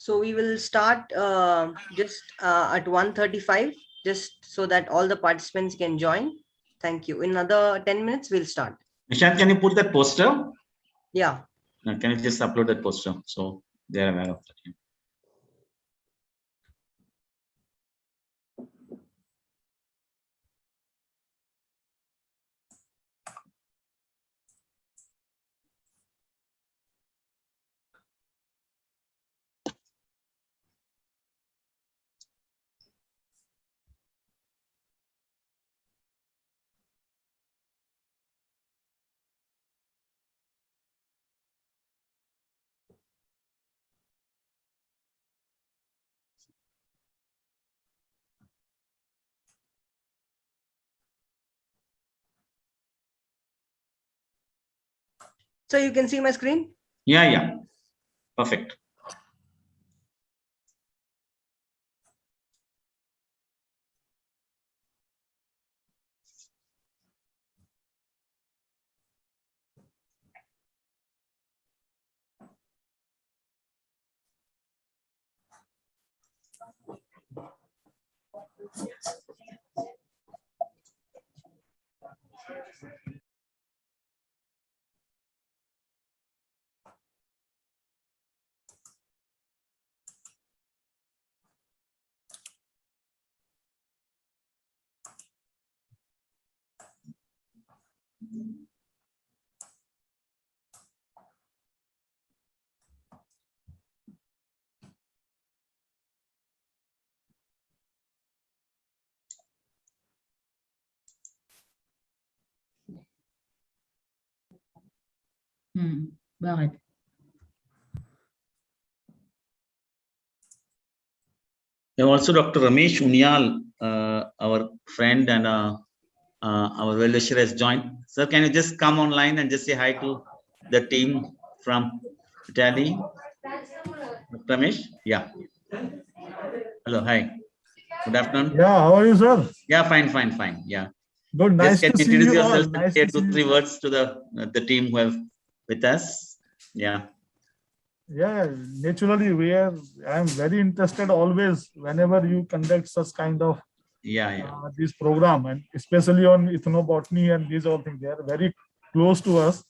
So we will start just at 1:35, just so that all the participants can join. Thank you. In another 10 minutes, we'll start. Nishant, can you put that poster? Yeah. Can you just upload that poster so they're aware of that? So you can see my screen? Yeah. Perfect. Right. Also, Dr. Ramesh Unyal, our friend and our well-wisher has joined. Sir, can you just come online and just say hi to the team from Italy? Dr. Ramesh? Yeah. Hello, hi. Good afternoon. Yeah, how are you, sir? Yeah, fine. Yeah. Good, nice Just to see introduce you all. yourself and Nice say to see 2-3 you. words to the team who have with us. Yeah. Yeah, naturally, I am very interested always whenever you conduct such kind of this program, and especially on ethnobotany and these all things. They are very close to us,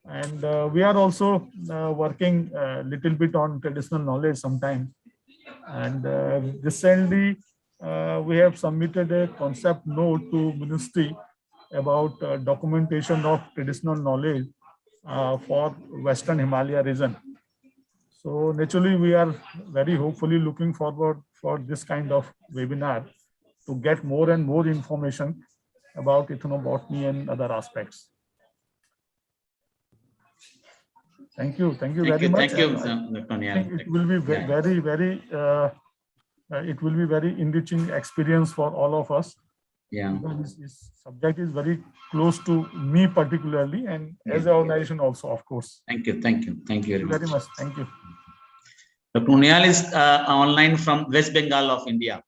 and we are also working a little bit on traditional knowledge sometimes. And recently, we have submitted a concept note to ministry about documentation of traditional knowledge for Western Himalaya region. So naturally, we are very hopefully looking forward for this kind of webinar to get more and more information about ethnobotany and other aspects. Thank you very much. Thank you, Dr. I think it will be it will be very enriching experience for all of us. Yeah. This subject is very close to me particularly, and as an organization also, of course. Thank you very much. Thank you. Dr. Unyal is online from West Bengal of India.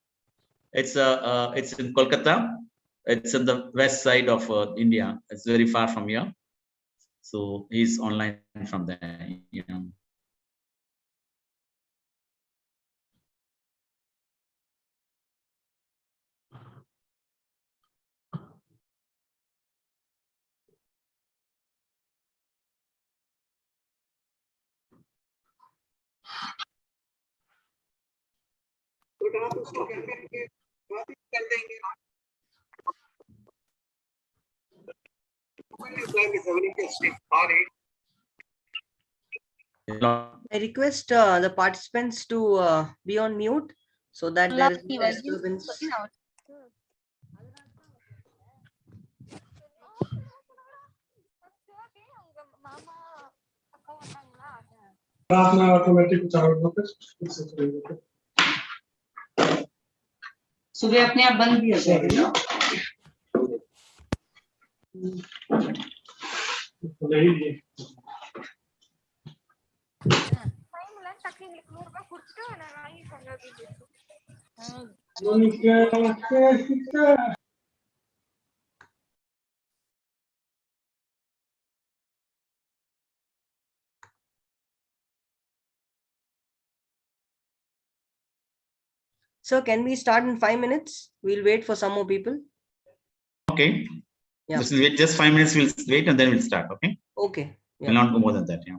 It's in Kolkata. It's on the west side of India. It's very far from here. So he's online from there. I request the participants to be on mute so that there is no disturbance. सुबह अपने आप बंद भी हो जाएगा ना So can we start in 5 minutes? We'll wait for some more people. Okay. Yeah. Just 5 minutes. We'll wait and then we'll start. Okay. Okay. Yeah. We'll not go more than that. Yeah.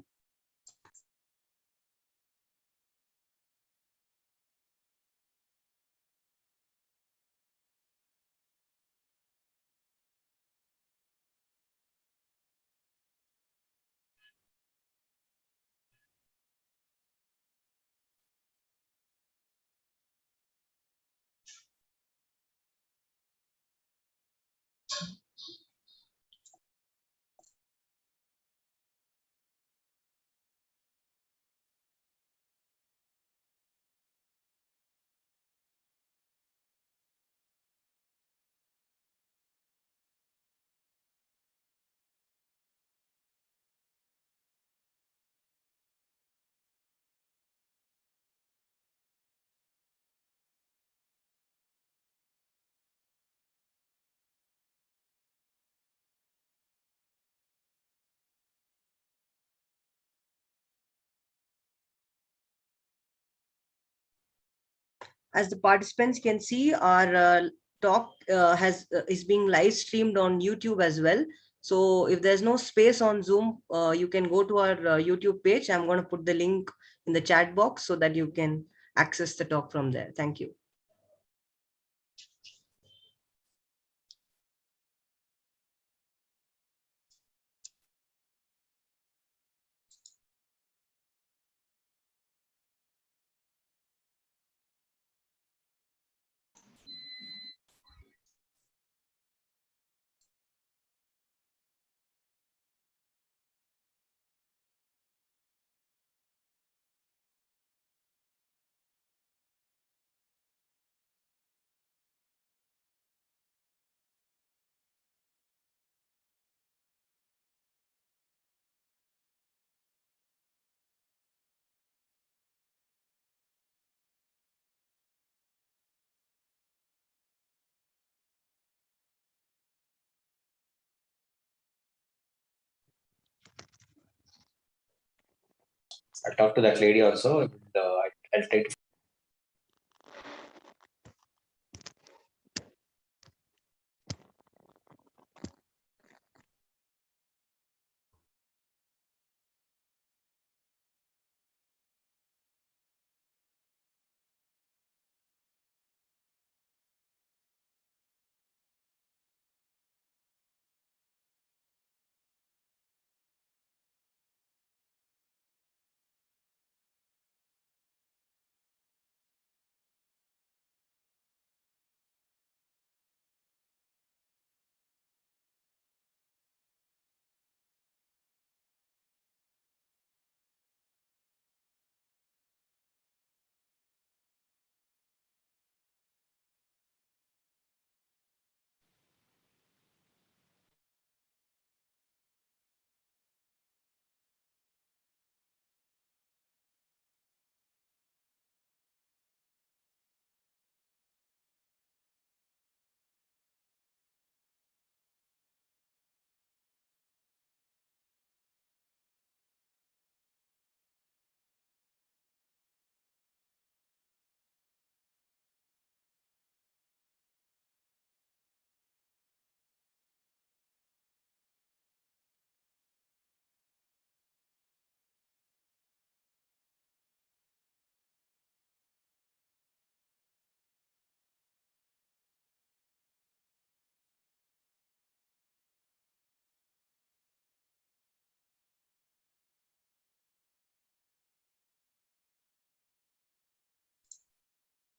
As the participants can see, our talk is being live streamed on YouTube as well. So if there's no space on Zoom, you can go to our YouTube page. I'm going to put the link in the chat box so that you can access the talk from there. Thank you. I'll talk to that lady also. And, I'll take.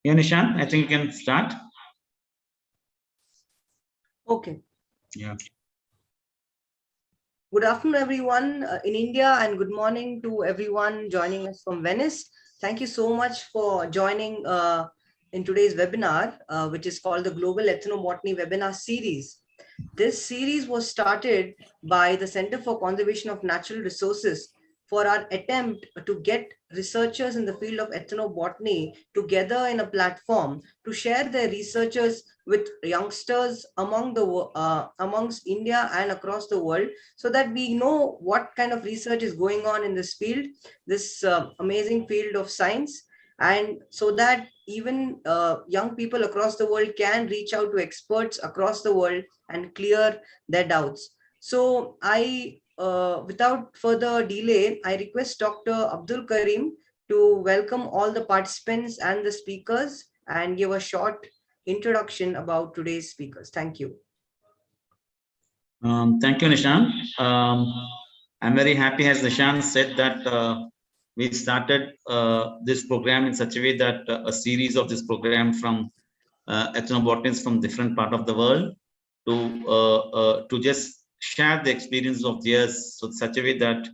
Yeah, Nishan, I think you can start. Okay. Yeah. Good afternoon, everyone in India, and good morning to everyone joining us from Venice. Thank you so much for joining in today's webinar, which is called the Global Ethnobotany Webinar Series. This series was started by the Center for Conservation of Natural Resources for our attempt to get researchers in the field of ethnobotany together in a platform to share their researchers with youngsters amongst India and across the world, so that we know what kind of research is going on in this field, this amazing field of science. and so that even young people across the world can reach out to experts across the world and clear their doubts. So without further delay, I request Dr. Abdul Karim to welcome all the participants and the speakers and give a short introduction about today's speakers. Thank you. Thank you, Nishan. I'm very happy, as Nishan said, that we started this program in such a way that a series of this program from ethnobotanists from different part of the world to just share the experience of theirs, so such a way that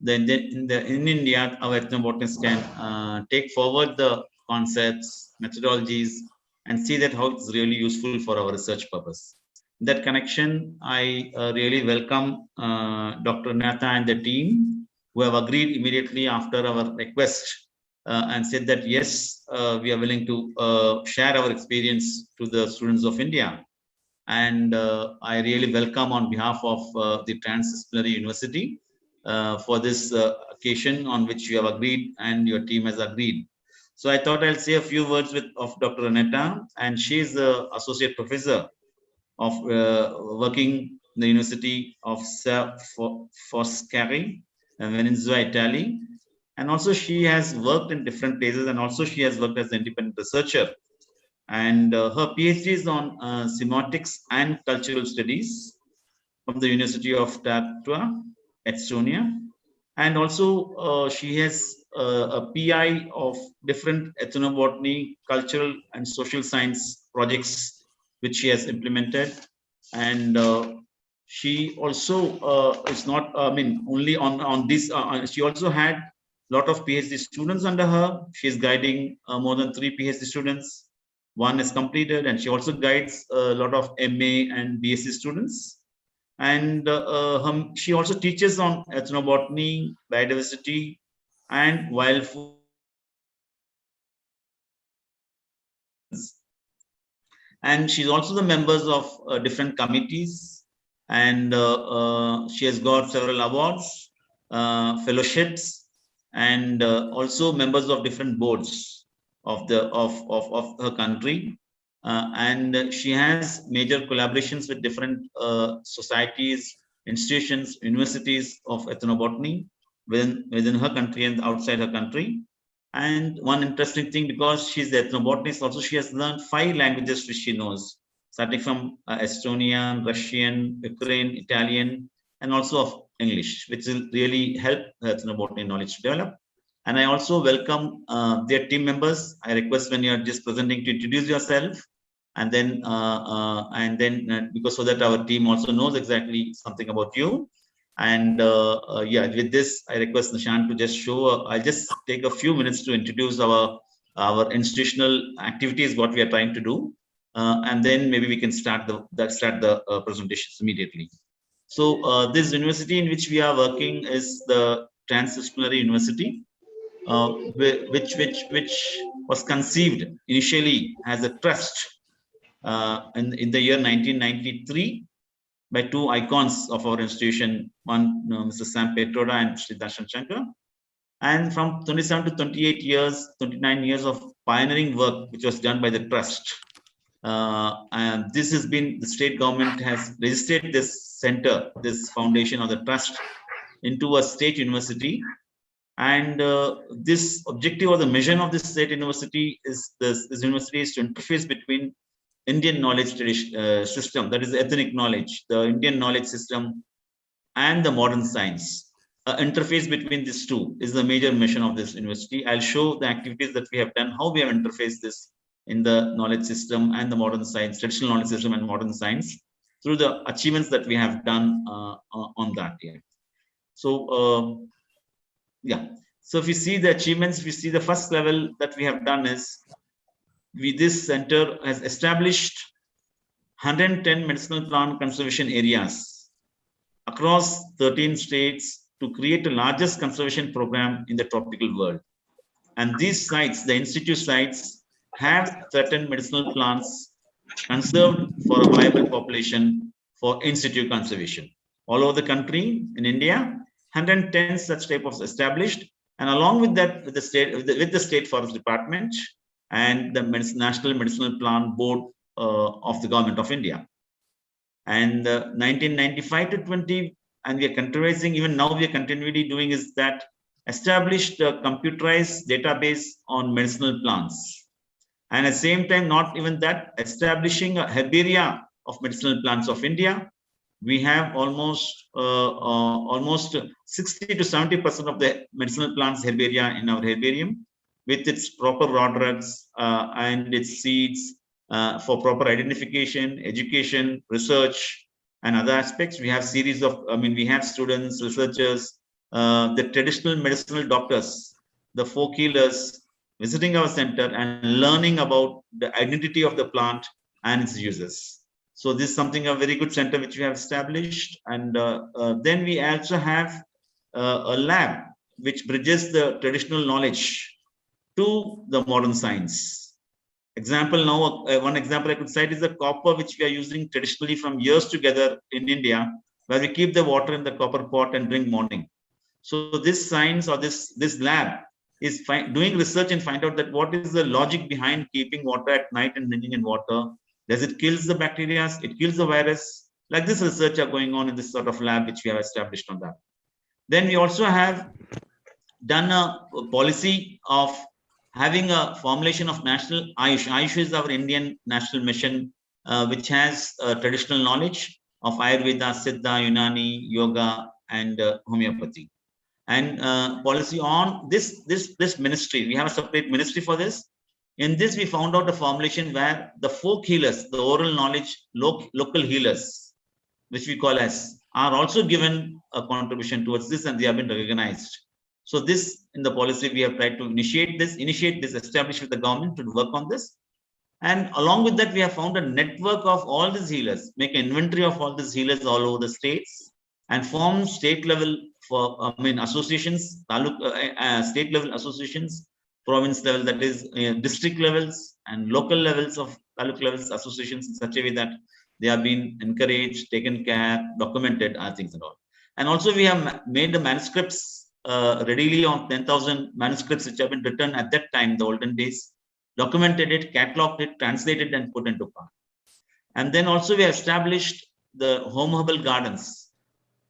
in India, our ethnobotanists can take forward the concepts, methodologies, and see that how it's really useful for our research purpose. That connection, I really welcome Dr. Natha and the team, who have agreed immediately after our request and said that yes, we are willing to share our experience to the students of India. And I really welcome on behalf of the Transdisciplinary University for this occasion on which you have agreed and your team has agreed. So I thought I'll say a few words of Dr. Anetta, and she is the associate professor of working in the University of Foscari, Venezia, Italy. And also she has worked in different places, and also she has worked as an independent researcher. And her PhD is on semiotics and cultural studies from the University of Tartu, Estonia. And also she has a PI of different ethnobotany, cultural and social science projects which she has implemented. And she also is not, I mean, only on this, she also had a lot of PhD students under her. She is guiding more than 3 PhD students. One is completed, and she also guides a lot of MA and BSc students. And she also teaches on ethnobotany, biodiversity, and wild food. And she's also the members of different committees, and she has got several awards, fellowships, and also members of different boards of her country. And she has major collaborations with different societies, institutions, universities of ethnobotany within her country and outside her country. And one interesting thing, because she's the ethnobotanist, also she has learned 5 languages which she knows, starting from Estonian, Russian, Ukraine, Italian, and also of English, which will really help her ethnobotany knowledge to develop. And I also welcome their team members. I request, when you are just presenting, to introduce yourself, and then because so that our team also knows exactly something about you. And yeah, with this, I request Nishan to just show. I'll just take a few minutes to introduce our institutional activities, what we are trying to do, and then maybe we can start the presentations immediately. So this university in which we are working is the Transdisciplinary University, which was conceived initially as a trust in the year 1993 by 2 icons of our institution, one Mr. Sam Petroda and Sri Darshan Shankar. And from 27 to 29 years of pioneering work which was done by the trust. And this has been, the state government has registered this center, this foundation of the trust, into a state university. And this objective or the mission of this state university is this university is to interface between Indian knowledge system, that is ethnic knowledge, the Indian knowledge system, and the modern science. Interface between these two is the major mission of this university. I'll show the activities that we have done, how we have interfaced this in the knowledge system and the modern science, traditional knowledge system and modern science, through the achievements that we have done on that year. So yeah, so if you see the achievements, we see the first level that we have done is, this center has established 110 medicinal plant conservation areas across 13 states to create the largest conservation program in the tropical world. And these sites, the institute sites, have threatened medicinal plants conserved for a viable population for institute conservation. All over the country, in India, 110 such type of established, And along with that, with the state forest department and the National Medicinal Plant Board of the Government of India. And 1995 to 20, and we are continuing, even now we are continually doing, is that established a computerized database on medicinal plants. And at the same time, not even that, establishing a herbaria of medicinal plants of India. We have almost 60 to 70% of the medicinal plants herbaria in our herbarium, with its proper raw drugs and its seeds for proper identification, education, research, and other aspects. We have series of, we have students, researchers, the traditional medicinal doctors, the folk healers visiting our center and learning about the identity of the plant and its uses. So this is something, a very good center which we have established. And then we also have a lab which bridges the traditional knowledge to the modern science. Example now, one example I could cite is the copper which we are using traditionally from years together in India, where we keep the water in the copper pot and drink morning. So this science, or this lab is doing research and find out that what is the logic behind keeping water at night and drinking in water. Does it kill the bacteria? It kills the virus? Like this research are going on in this sort of lab which we have established on that. Then we also have done a policy of having a formulation of national Ayush. Ayush is our Indian national mission, which has traditional knowledge of Ayurveda, Siddha, Unani, Yoga, and homeopathy. And policy on this ministry. We have a separate ministry for this. In this, we found out a formulation where the folk healers, the oral knowledge, local healers, which we call as, are also given a contribution towards this, and they have been recognized. So this, in the policy, we have tried to initiate this, establish with the government to work on this. And along with that, we have found a network of all these healers, make an inventory of all these healers all over the states, and form state level for, associations, state level associations, province level, that is district levels, and local levels of taluk levels associations, in such a way that they have been encouraged, taken care, documented, things and all. And also we have made the manuscripts readily on 10,000 manuscripts which have been written at that time, the olden days, documented it, cataloged it, translated, and put into part. And then also we have established the home herbal gardens,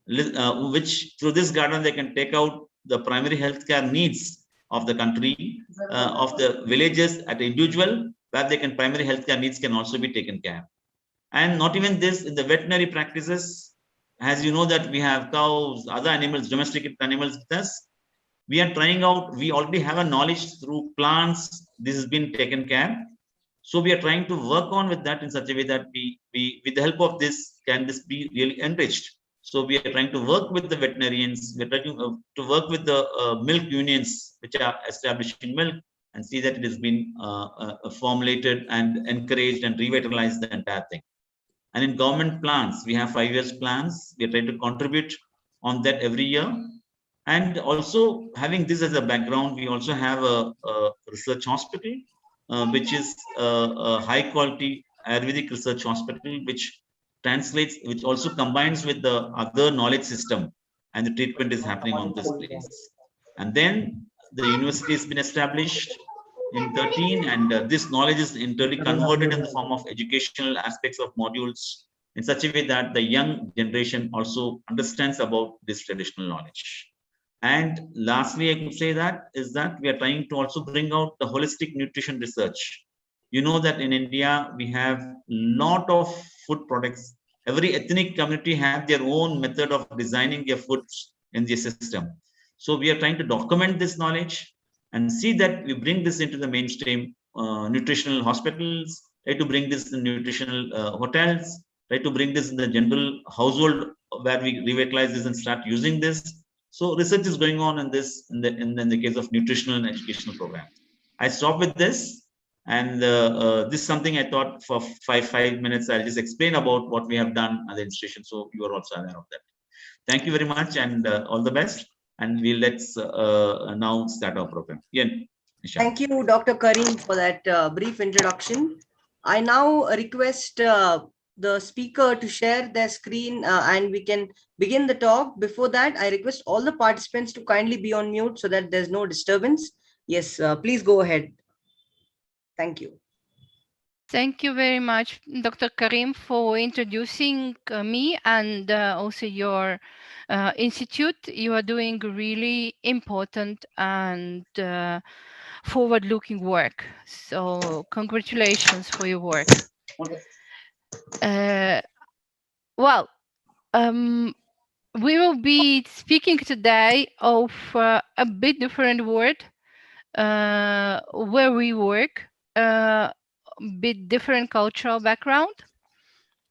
which through this garden they can take out the primary healthcare needs of the country, of the villages at individual, where they can primary healthcare needs can also be taken care. And not even this, in the veterinary practices, as you know that we have cows, other animals, domesticated animals with us. We are trying out, we already have a knowledge through plants, this has been taken care. So we are trying to work on with that in such a way that we with the help of this, can this be really enriched. So we are trying to work with the veterinarians, we're trying to work with the milk unions, which are establishing milk, and see that it has been formulated and encouraged and revitalized the entire thing. And in government plans, we have 5 years plans. We are trying to contribute on that every year. And also having this as a background, we also have a research hospital, which is a high quality Ayurvedic research hospital, which translates, which also combines with the other knowledge system, and the treatment is happening on this place. And then the university has been established in 13, and this knowledge is internally converted in the form of educational aspects of modules in such a way that the young generation also understands about this traditional knowledge. And lastly, I could say that is that we are trying to also bring out the holistic nutrition research. You know that in India, we have a lot of food products. Every ethnic community have their own method of designing their foods in their system. So we are trying to document this knowledge and see that we bring this into the mainstream nutritional hospitals, try to bring this in nutritional hotels, try to bring this in the general household where we revitalize this and start using this. So research is going on in this, in the case of nutritional and educational programs. I stop with this. And this is something I thought for five minutes, I'll just explain about what we have done at the institution. So you are also aware of that. Thank you very much, and all the best. And let's now start our program. Yeah, thank you, Dr. Karim, for that brief introduction. I now request the speaker to share their screen and we can begin the talk. Before that, I request all the participants to kindly be on mute so that there's no disturbance. Yes, please go ahead. Thank you. Thank you very much, Dr. Karim, for introducing me and also your institute. You are doing really important and forward-looking work. So congratulations for your work. Well, we will be speaking today of a bit different word where we work, bit different cultural background.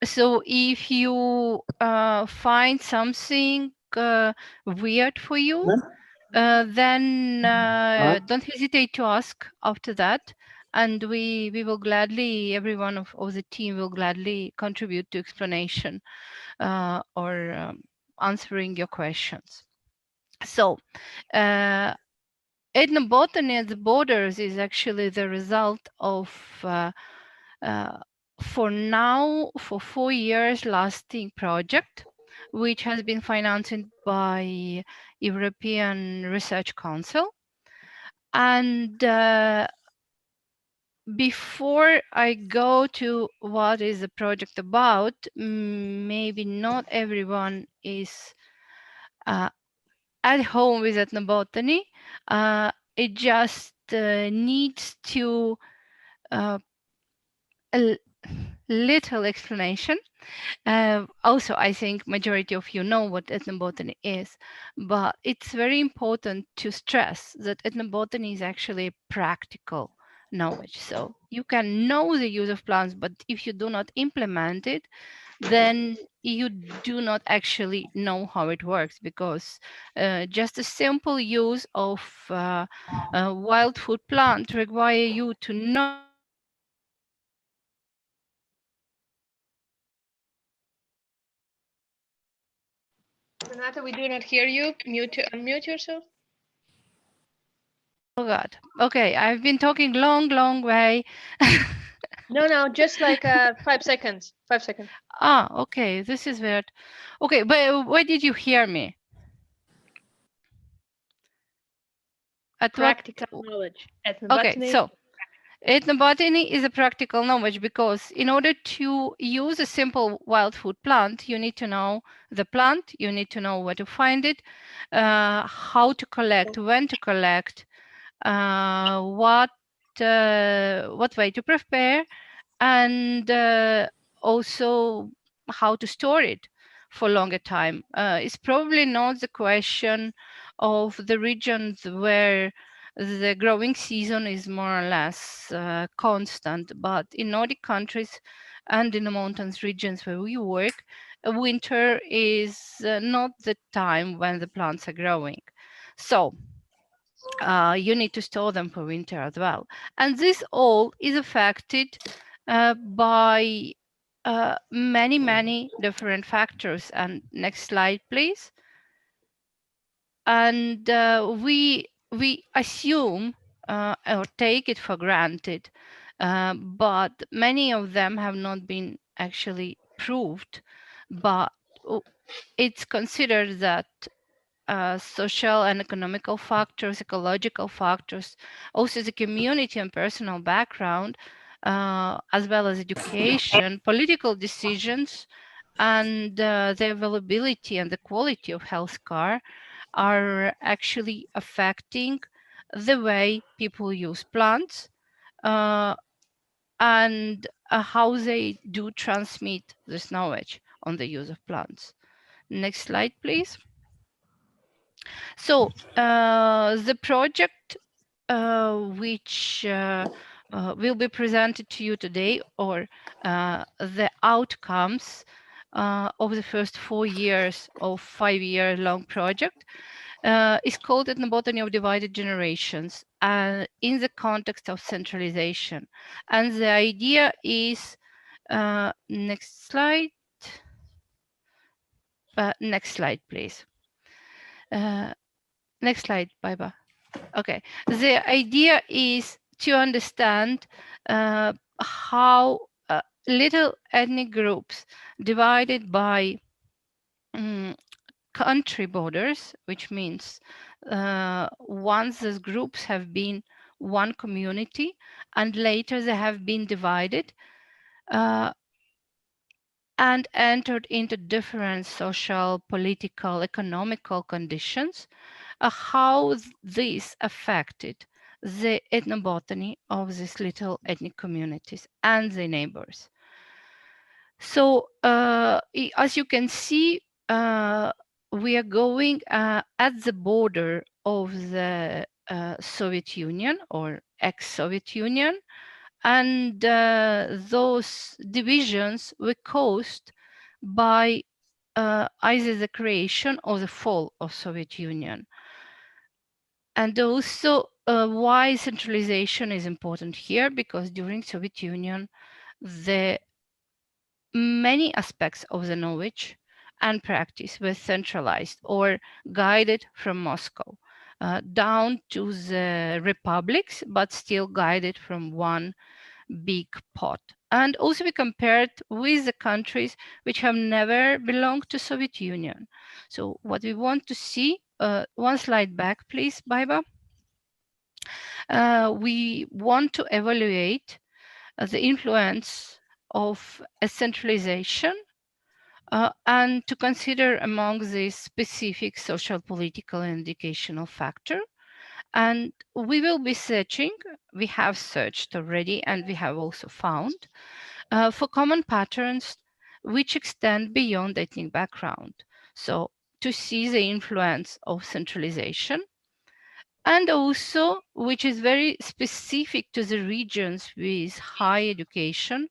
So if you find something weird for you, then don't hesitate to ask after that. And we will gladly, everyone of the team will gladly contribute to explanation or answering your questions. So ethnobotany at the borders is actually the result of for 4 years lasting project, which has been financed by European Research Council. And before I go to what is the project about, maybe not everyone is at home with ethnobotany. It just needs to a little explanation. Also, I think majority of you know what ethnobotany is, but it's very important to stress that ethnobotany is actually practical knowledge. So you can know the use of plants, but if you do not implement it, then you do not actually know how it works, because just a simple use of wild food plant require you to know. Renata, we do not hear you. Unmute yourself. Oh God. Okay, I've been talking long way. No, just like 5 seconds. 5 seconds. Ah, okay. This is weird. Okay, but where did you hear me? At practical what? knowledge. Okay, so ethnobotany is a practical knowledge because in order to use a simple wild food plant, you need to know the plant, you need to know where to find it, how to collect, when to collect, what way to prepare, and also how to store it for longer time. It's probably not the question of the regions where the growing season is more or less constant, but in Nordic countries and in the mountains regions where we work, winter is not the time when the plants are growing. So you need to store them for winter as well. And this all is affected by many different factors. And next slide, please. And we assume or take it for granted, but many of them have not been actually proved. But it's considered that social and economical factors, ecological factors, also the community and personal background, as well as education, political decisions, and the availability and the quality of healthcare are actually affecting the way people use plants and how they do transmit this knowledge on the use of plants. Next slide, please. So the project which will be presented to you today, or the outcomes of the first 4 years of 5-year-long project, is called Ethnobotany of Divided Generations in the context of centralization. And the idea is, next slide. Next slide, please. Next slide, Baiba. Okay, the idea is to understand how little ethnic groups divided by country borders, which means once those groups have been one community and later they have been divided and entered into different social, political, economical conditions, how this affected the ethnobotany of these little ethnic communities and their neighbors. So as you can see, we are going at the border of the Soviet Union or ex-Soviet Union, and those divisions were caused by either the creation or the fall of Soviet Union. And also why centralization is important here, because during Soviet Union, the many aspects of the knowledge and practice were centralized or guided from Moscow down to the republics, but still guided from one big pot. And also we compared with the countries which have never belonged to Soviet Union. So what we want to see, one slide back, please, Baiba. We want to evaluate the influence of a centralization and to consider among these specific social, political, and educational factors. And we will be searching, we have searched already, and we have also found for common patterns which extend beyond ethnic background. So to see the influence of centralization, and also which is very specific to the regions with high education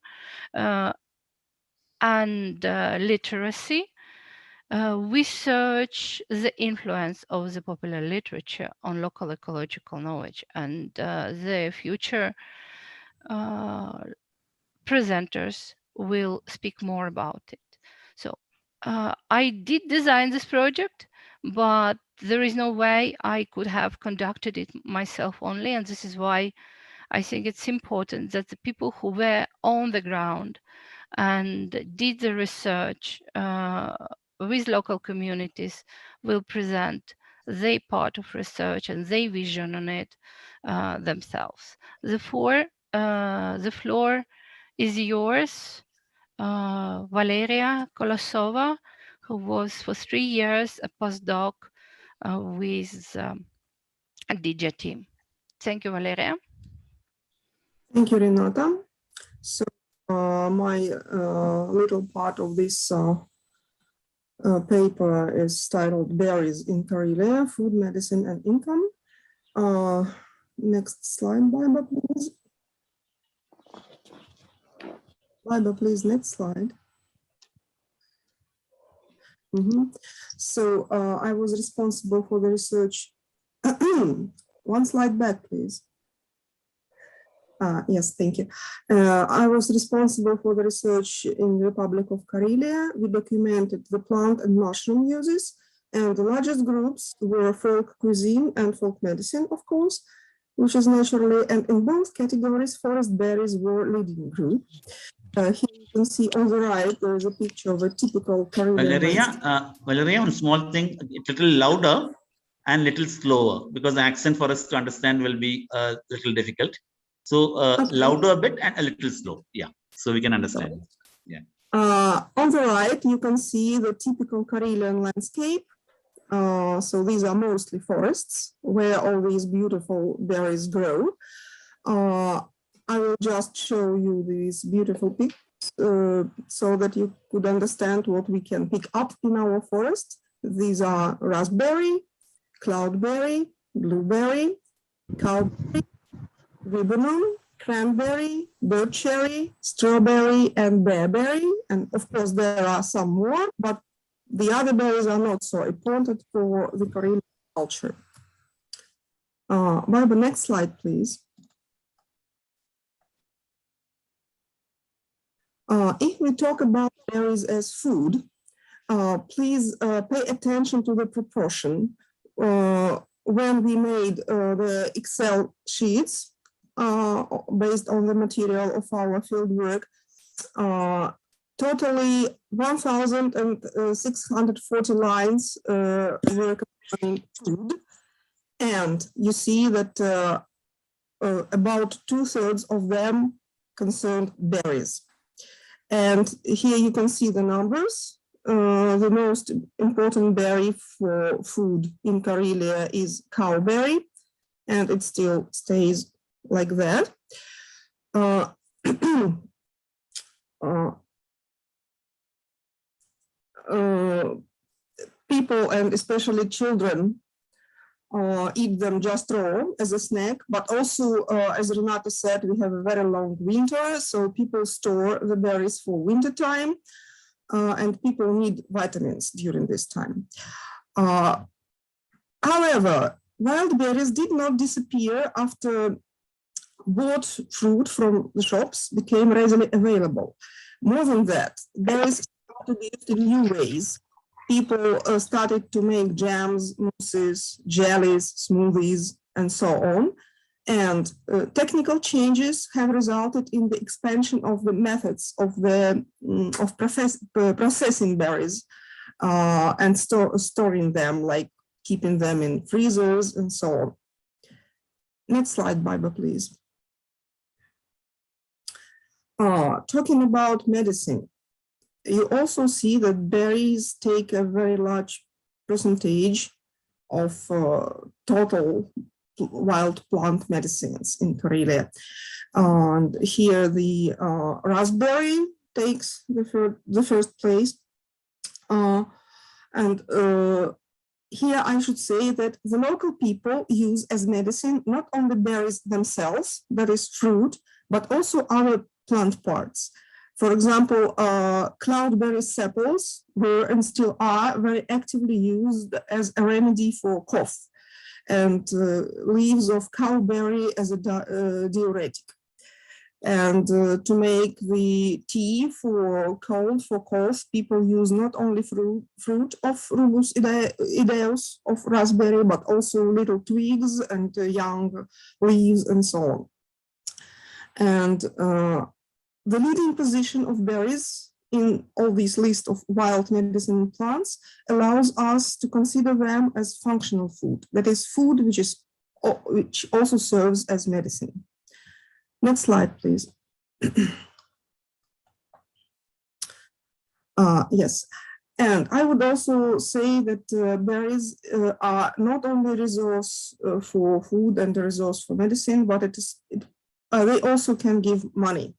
and literacy. We search the influence of the popular literature on local ecological knowledge, and the future presenters will speak more about it. So I did design this project, but there is no way I could have conducted it myself only, and this is why I think it's important that the people who were on the ground and did the research with local communities will present their part of research and their vision on it themselves. Therefore, the floor is yours, Valeria Kolosova, who was for 3 years a postdoc with a DIGIA team. Thank you, Valeria. Thank you, Renata. So my little part of this paper is titled Berries in Karelia, Food, Medicine, and Income. Next slide, Baiba, please. Baiba, please, next slide. So I was responsible for the research. One slide back, please. Yes, thank you. I was responsible for the research in the Republic of Karelia. We documented the plant and mushroom uses, and the largest groups were folk cuisine and folk medicine, of course, which is naturally, and in both categories, forest berries were leading group. Here you can see on the right, there is a picture of a typical Karelian Valeria, one small thing, a little louder and little slower, because the accent for us to understand will be a little difficult. So okay. Louder a bit and a little slow, yeah, so we can understand. Yeah. On the right, you can see the typical Karelian landscape. So these are mostly forests where all these beautiful berries grow. I will just show you these beautiful pictures so that you could understand what we can pick up in our forest. These are raspberry, cloudberry, blueberry, cowberry, ribbonum, cranberry, bird cherry, strawberry, and bearberry. And of course, there are some more, but the other berries are not so important for the Karelian culture. Barbara, next slide, please. If we talk about berries as food, please pay attention to the proportion. When we made the Excel sheets based on the material of our field work, totally 1,640 lines were concerning food. And you see that about 2/3 of them concerned berries. And here you can see the numbers. The most important berry for food in Karelia is cowberry, and it still stays like that. People, and especially children, eat them just raw as a snack, but also, as Renata said, we have a very long winter, so people store the berries for winter time, and people need vitamins during this time. However, wild berries did not disappear after bought fruit from the shops became readily available. More than that, berries started to be used in new ways. People started to make jams, mousses, jellies, smoothies, and so on. And technical changes have resulted in the expansion of the methods of processing berries and storing them, like keeping them in freezers and so on. Next slide, Barbara, please. Talking about medicine, you also see that berries take a very large percentage of total wild plant medicines in Karelia. And here the raspberry takes the first place. Here I should say that the local people use as medicine not only berries themselves, that is fruit, but also other plant parts. For example, cloudberry sepals were and still are very actively used as a remedy for cough, and leaves of cowberry as a diuretic. And to make the tea for cold, for cough, people use not only fruit of Rubus idaeus of raspberry, but also little twigs and young leaves and so on. And the leading position of berries in all these list of wild medicine plants allows us to consider them as functional food. That is food which also serves as medicine. Next slide, please. Yes, and I would also say that berries are not only a resource for food and a resource for medicine, but they also can give money.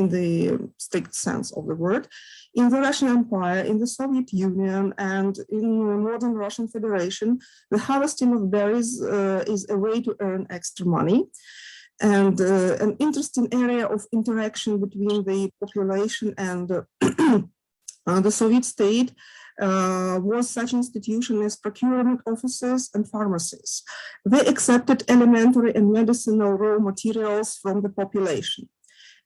In the strict sense of the word. In the Russian Empire, in the Soviet Union, and in modern Russian Federation, the harvesting of berries is a way to earn extra money. And an interesting area of interaction between the population and the Soviet state was such institution as procurement offices and pharmacies. They accepted elementary and medicinal raw materials from the population.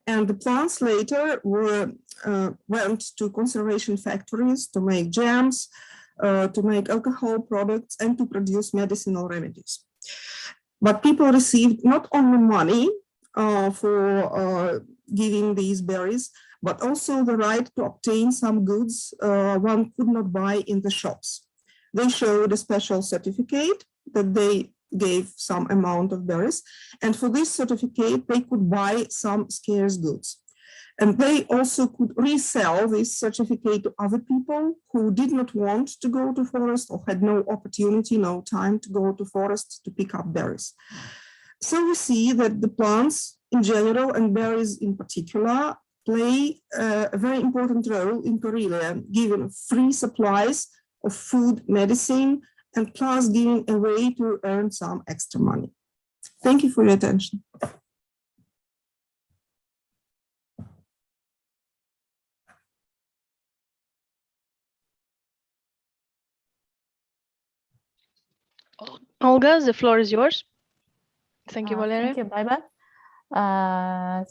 And the plants later went to conservation factories to make jams, to make alcohol products, and to produce medicinal remedies. But people received not only money for giving these berries, but also the right to obtain some goods one could not buy in the shops. They showed a special certificate that they gave some amount of berries, and for this certificate they could buy some scarce goods, and they also could resell this certificate to other people who did not want to go to forest or had no opportunity, no time to go to forest to pick up berries. So we see that the plants in general and berries in particular play a very important role in Karelia, giving free supplies of food, medicine, and plus giving a way to earn some extra money. Thank you for your attention. Olga, the floor is yours. Thank you, Valeria. Thank you, Baiba.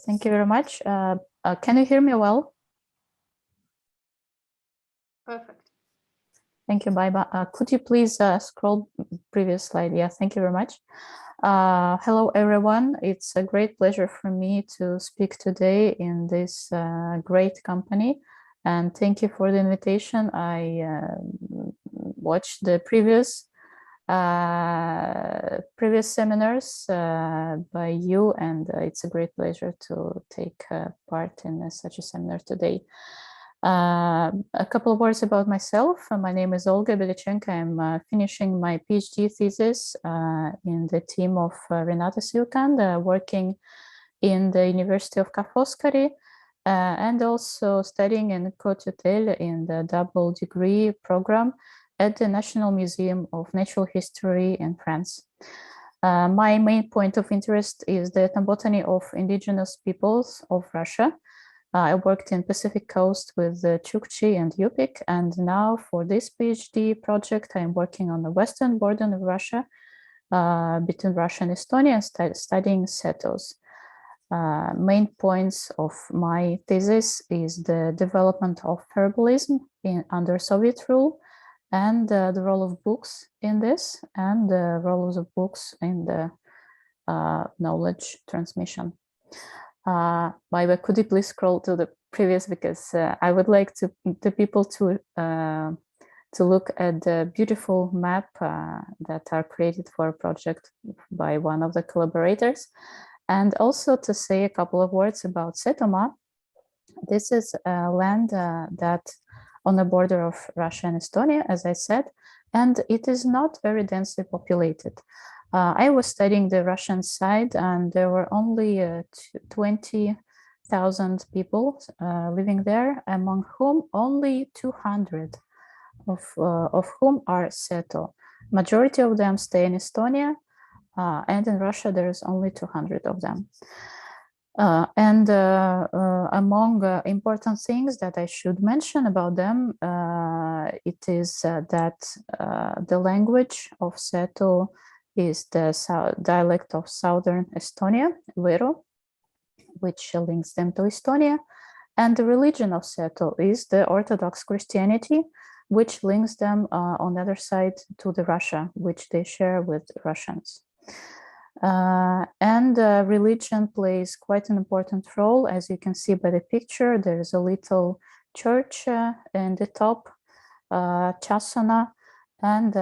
Thank you very much. Can you hear me well? Perfect. Thank you, Baiba. Could you please scroll previous slide? Yeah, thank you very much. Hello, everyone. It's a great pleasure for me to speak today in this great company. And thank you for the invitation. I watched the previous seminars by you, and it's a great pleasure to take part in such a seminar today. A couple of words about myself. My name is Olga Belichenko. I'm finishing my PhD thesis in the team of Renata Silkand, working in the University of Ca' Foscari, and also studying in co-tutel in the double degree program at the National Museum of Natural History in France. My main point of interest is the ethnobotany of indigenous peoples of Russia. I worked in Pacific Coast with the Chukchi and Yupik, and now for this PhD project, I'm working on the western border of Russia, between Russia and Estonia, studying setos. Main points of my thesis is the development of herbalism under Soviet rule, and the role of books in this, and the roles of books in the knowledge transmission. Baiba, could you please scroll to the previous, because I would like the people to look at the beautiful map that are created for a project by one of the collaborators, and also to say a couple of words about Setoma. This is a land that on the border of Russia and Estonia, as I said, and it is not very densely populated. I was studying the Russian side, and there were only 20,000 people living there, among whom only 200 of whom are Seto. Majority of them stay in Estonia, and in Russia there is only 200 of them. Among important things that I should mention about them, it is that the language of Seto is the dialect of southern Estonia, Vero, which links them to Estonia. And the religion of Seto is the Orthodox Christianity, which links them on the other side to the Russia, which they share with Russians. Religion plays quite an important role. As you can see by the picture, there is a little church in the top, Chasana, and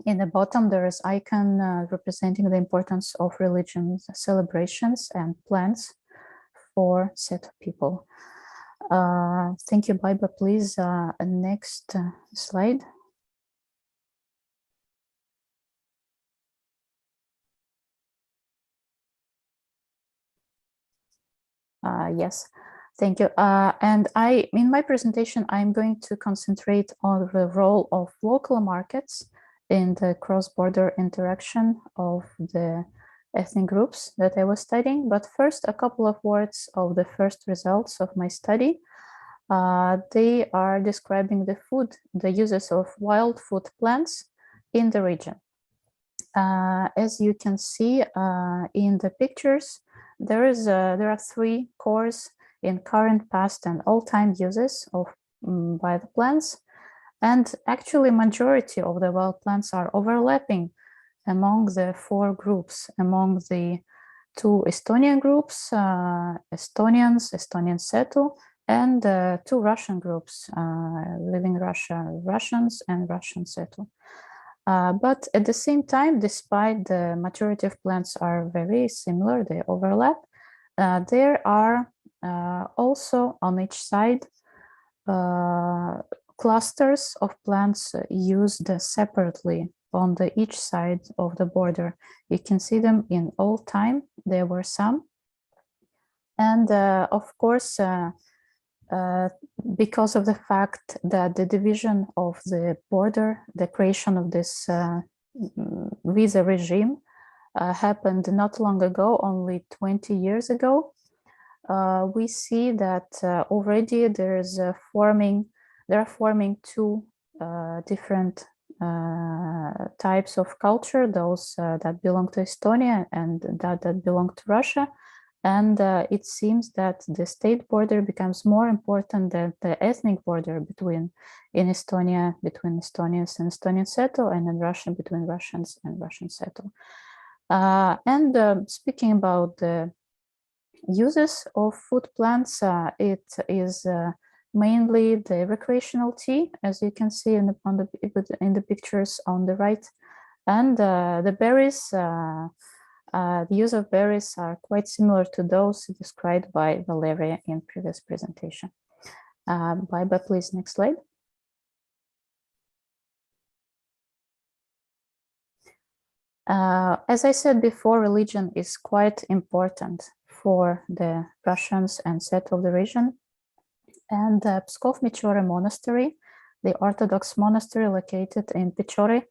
in the bottom there is icon representing the importance of religion celebrations and plans for Seto people. Thank you, Baiba. Please, next slide. Yes, thank you. And in my presentation, I'm going to concentrate on the role of local markets in the cross-border interaction of the ethnic groups that I was studying. But first, a couple of words of the first results of my study. They are describing the uses of wild food plants in the region. As you can see in the pictures, there are three cores in current, past, and all-time uses by the plants. And actually, majority of the wild plants are overlapping among the four groups, among the two Estonian groups, Estonian Seto, and two Russian groups, living Russia, Russians and Russian Seto. But at the same time, despite the majority of plants are very similar, they overlap, there are also on each side clusters of plants used separately on each side of the border. You can see them in all time. There were some. And of course, because of the fact that the division of the border, the creation of this visa regime happened not long ago, only 20 years ago, we see that already there are forming two different types of culture, those that belong to Estonia and that belong to Russia. And it seems that the state border becomes more important than the ethnic border in Estonia, between Estonians and Estonian settle, and in Russia, between Russians and Russian settle. Speaking about the uses of food plants, it is mainly the recreational tea, as you can see in the pictures on the right, and the berries. The use of berries are quite similar to those described by Valeria in previous presentation. Baiba, please, next slide. As I said before, religion is quite important for the Russians and settled the region. And Pskov-Mechore Monastery, the Orthodox monastery located in Pechore,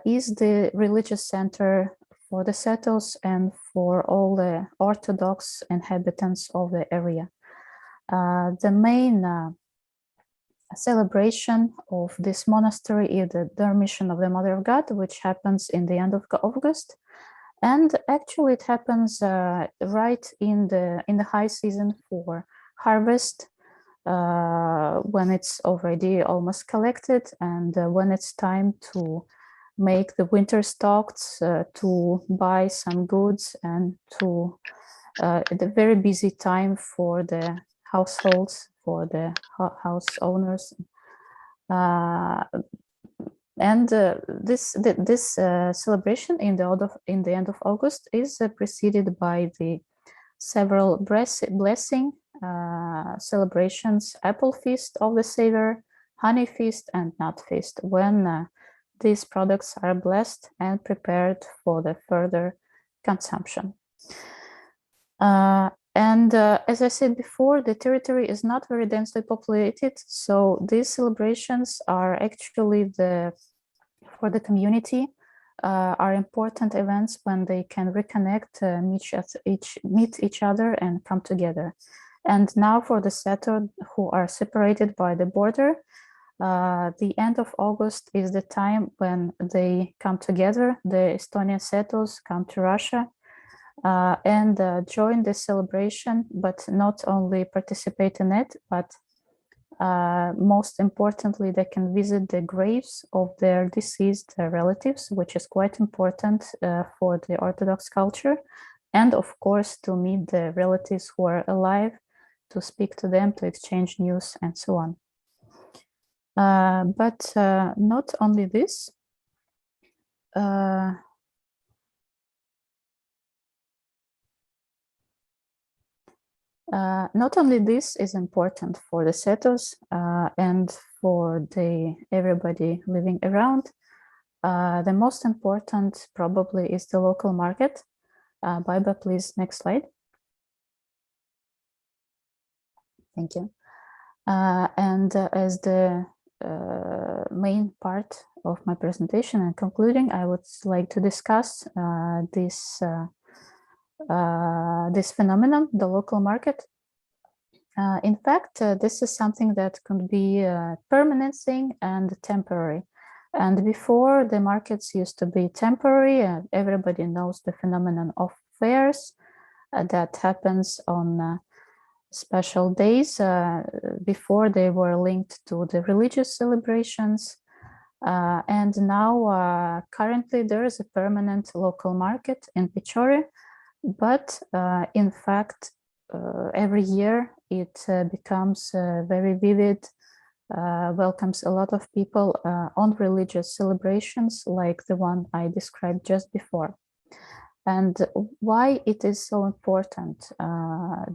is the religious center for the settles and for all the Orthodox inhabitants of the area. The main celebration of this monastery is the Dermation of the Mother of God, which happens in the end of August. And actually it happens right in the high season for harvest, when it's already almost collected, and when it's time to make the winter stocks, to buy some goods, and to the very busy time for the households, for the house owners. This celebration in the end of August is preceded by the several blessing celebrations: apple feast of the Savior, honey feast, and nut feast, when these products are blessed and prepared for the further consumption. As I said before, the territory is not very densely populated, so these celebrations are actually for the community are important events when they can reconnect, meet each other, and come together. And now for the settled who are separated by the border, the end of August is the time when they come together. The Estonian settlers come to Russia and join the celebration, but not only participate in it, but most importantly, they can visit the graves of their deceased relatives, which is quite important for the Orthodox culture. And of course, to meet the relatives who are alive, to speak to them, to exchange news, and so on. But not only this, not only this is important for the settlers and for everybody living around. The most important probably is the local market. Baiba, please, next slide. Thank you. As the main part of my presentation and concluding, I would like to discuss this phenomenon, the local market. In fact, this is something that could be a permanent thing and temporary. And before, the markets used to be temporary. Everybody knows the phenomenon of fairs that happens on special days. Before, they were linked to the religious celebrations. And now, currently, there is a permanent local market in Pechore. But in fact, every year it becomes very vivid, welcomes a lot of people on religious celebrations like the one I described just before. And why it is so important,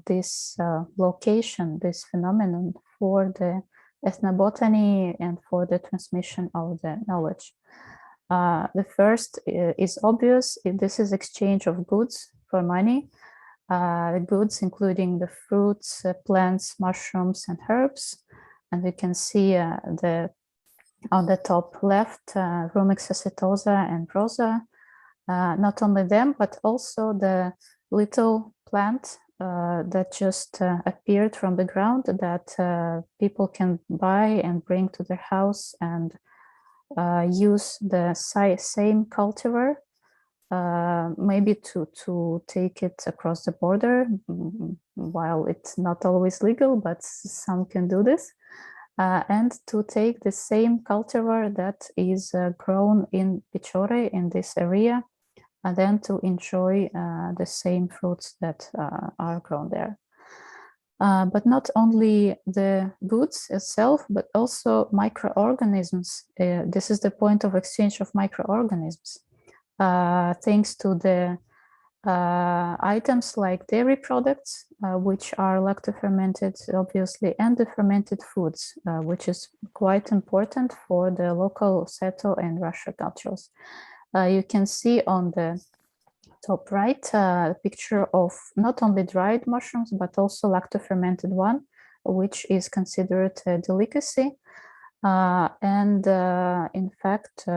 this location, this phenomenon for the ethnobotany and for the transmission of the knowledge. The first is obvious. This is exchange of goods for money. The goods including the fruits, plants, mushrooms, and herbs. And we can see on the top left, Rumex acetosa and rosa. Not only them, but also the little plant that just appeared from the ground that people can buy and bring to their house and use the same cultivar maybe to take it across the border, while it's not always legal, but some can do this, and to take the same cultivar that is grown in Pichore, in this area, and then to enjoy the same fruits that are grown there. But not only the goods itself, but also microorganisms. This is the point of exchange of microorganisms. Thanks to the items like dairy products, which are lacto-fermented, obviously, and the fermented foods, which is quite important for the local Seto and Russia cultures. You can see on the top right a picture of not only dried mushrooms, but also lacto-fermented one, which is considered a delicacy. In fact,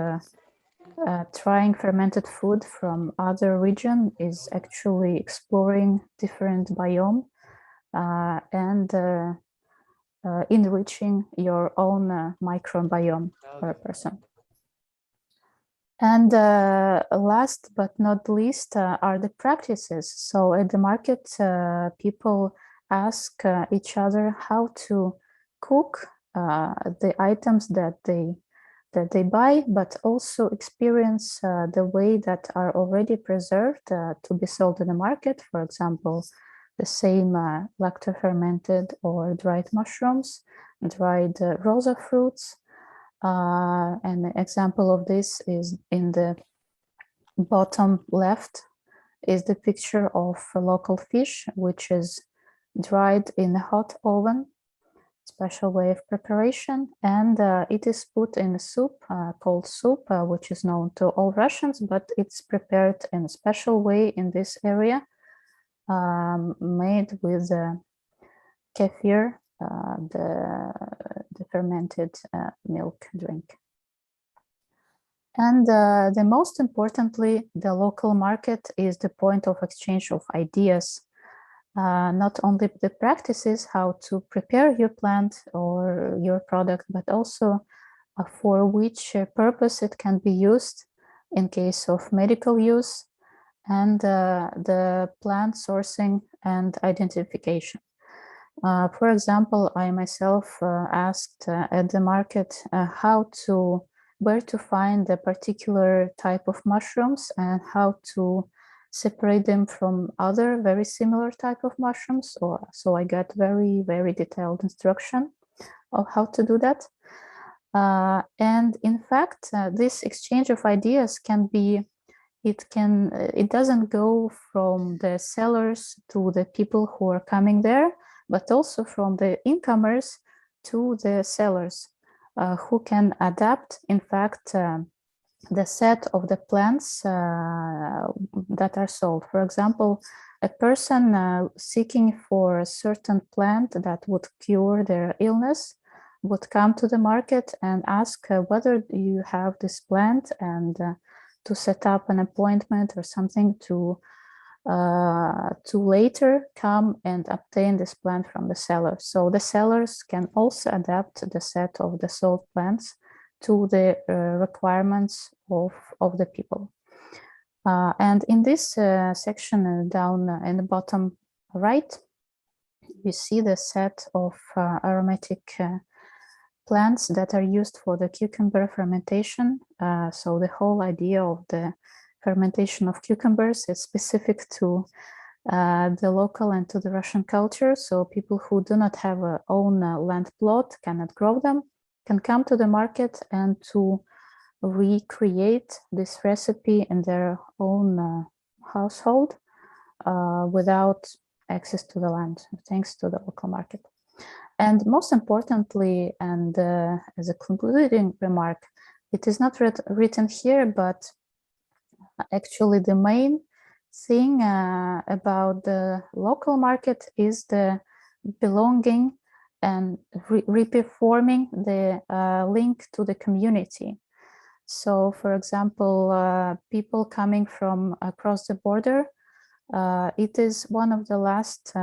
trying fermented food from other region is actually exploring different biome and enriching your own microbiome per person. And last but not least are the practices. So at the market, people ask each other how to cook the items that they buy, but also experience the way that are already preserved to be sold in the market. For example, the same lacto-fermented or dried mushrooms, dried rosa fruits. An example of this is in the bottom left is the picture of a local fish, which is dried in a hot oven, special way of preparation, and it is put in a soup called soup, which is known to all Russians, but it's prepared in a special way in this area, made with kefir, the fermented milk drink. And the most importantly, the local market is the point of exchange of ideas. Not only the practices, how to prepare your plant or your product, but also for which purpose it can be used in case of medical use, and the plant sourcing and identification. For example, I myself asked at the market where to find a particular type of mushrooms and how to separate them from other very similar type of mushrooms. So I got very, very detailed instruction of how to do that. And in fact, this exchange of ideas it doesn't go from the sellers to the people who are coming there, but also from the incomers to the sellers who can adapt, in fact, the set of the plants that are sold. For example, a person seeking for a certain plant that would cure their illness would come to the market and ask whether you have this plant, and to set up an appointment or something to later come and obtain this plant from the seller. So the sellers can also adapt the set of the sold plants to the requirements of the people. And in this section down in the bottom right, you see the set of aromatic plants that are used for the cucumber fermentation. So the whole idea of the fermentation of cucumbers is specific to the local and to the Russian culture. So people who do not have a own land plot, cannot grow them, can come to the market and to recreate this recipe in their own household without access to the land, thanks to the local market. And most importantly, and as a concluding remark, it is not written here, but actually the main thing about the local market is the belonging and reperforming the link to the community. So, for example, people coming from across the border, it is one of the last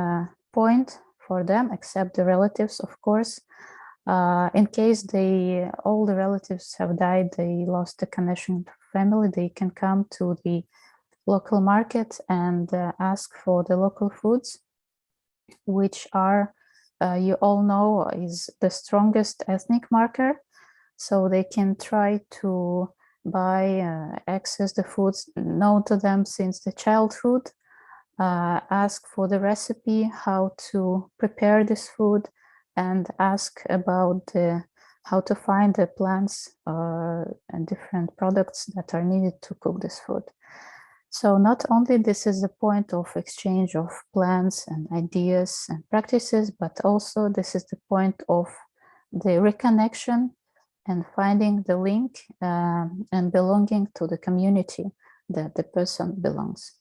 point for them, except the relatives, of course. In case all the relatives have died, they lost the connection to family, they can come to the local market and ask for the local foods, which are, you all know, is the strongest ethnic marker. So they can try to buy, access the foods known to them since the childhood, ask for the recipe, how to prepare this food, and ask about how to find the plants and different products that are needed to cook this food. So not only this is the point of exchange of plans and ideas and practices, but also this is the point of the reconnection and finding the link and belonging to the community that the person belongs.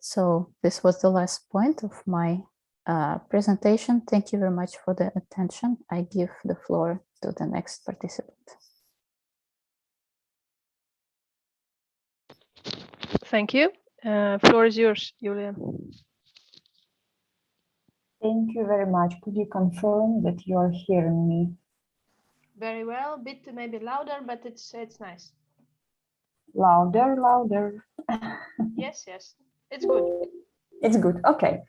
So this was the last point of my presentation. Thank you very much for the attention. I give the floor to the next participant. Thank you. Floor is yours, Julia. Thank you very much. Could you confirm that you are hearing me? Very well. A bit maybe louder, but it's nice. Louder, louder. Yes, yes. It's good. It's good. Okay.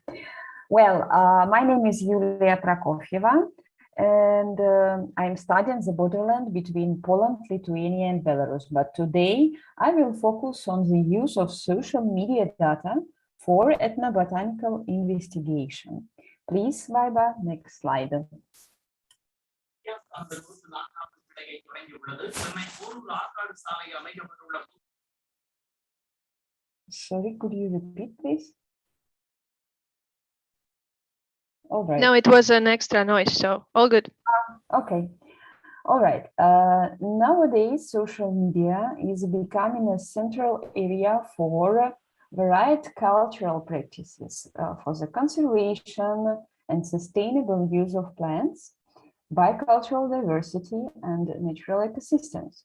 Well, my name is Yulia Prokofyeva, and I'm studying the borderland between Poland, Lithuania, and Belarus. But today I will focus on the use of social media data for ethnobotanical investigation. Please, Viva, next slide. Sorry, could you repeat, please? All right. No, it was an extra noise, so all good. Okay. All right. Nowadays, social media is becoming a central area for varied cultural practices for the conservation and sustainable use of plants, bicultural diversity, and natural ecosystems.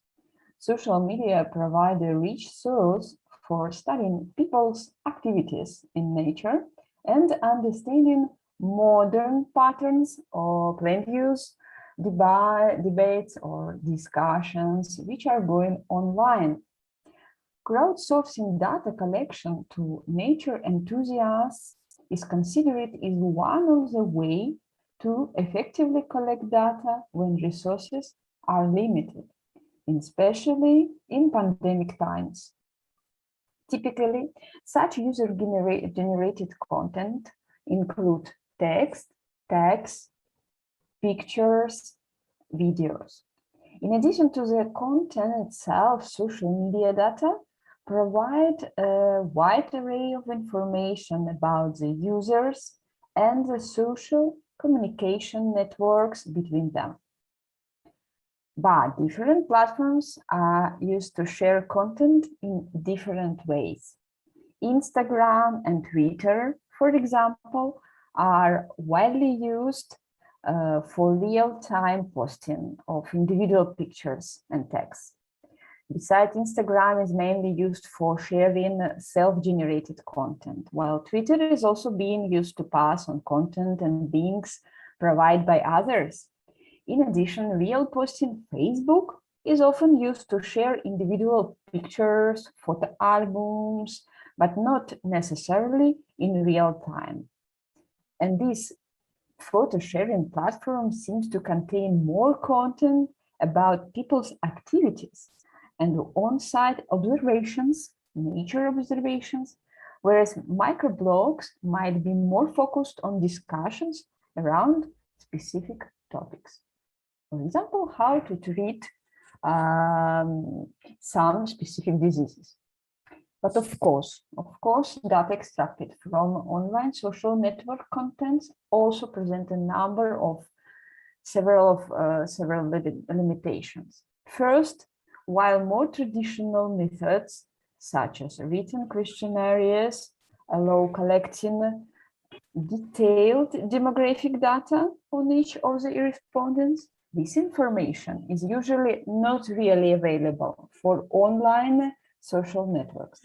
Social media provide a rich source for studying people's activities in nature and understanding modern patterns of plant use, debates, or discussions which are going online. Crowdsourcing data collection to nature enthusiasts is considered as one of the ways to effectively collect data when resources are limited, especially in pandemic times. Typically, such user-generated content include text, tags, pictures, videos. In addition to the content itself, social media data provide a wide array of information about the users and the social communication networks between them. But different platforms are used to share content in different ways. Instagram and Twitter, for example, are widely used for real-time posting of individual pictures and texts. Besides, Instagram is mainly used for sharing self-generated content, while Twitter is also being used to pass on content and links provided by others. In addition, real posting Facebook is often used to share individual pictures, photo albums, but not necessarily in real time. And this photo sharing platform seems to contain more content about people's activities and on-site observations, nature observations, whereas microblogs might be more focused on discussions around specific topics. For example, how to treat some specific diseases. But of course, data extracted from online social network contents also present a number of several limitations. First, while more traditional methods, such as written questionnaires, allow collecting detailed demographic data on each of the respondents, this information is usually not really available for online social networks.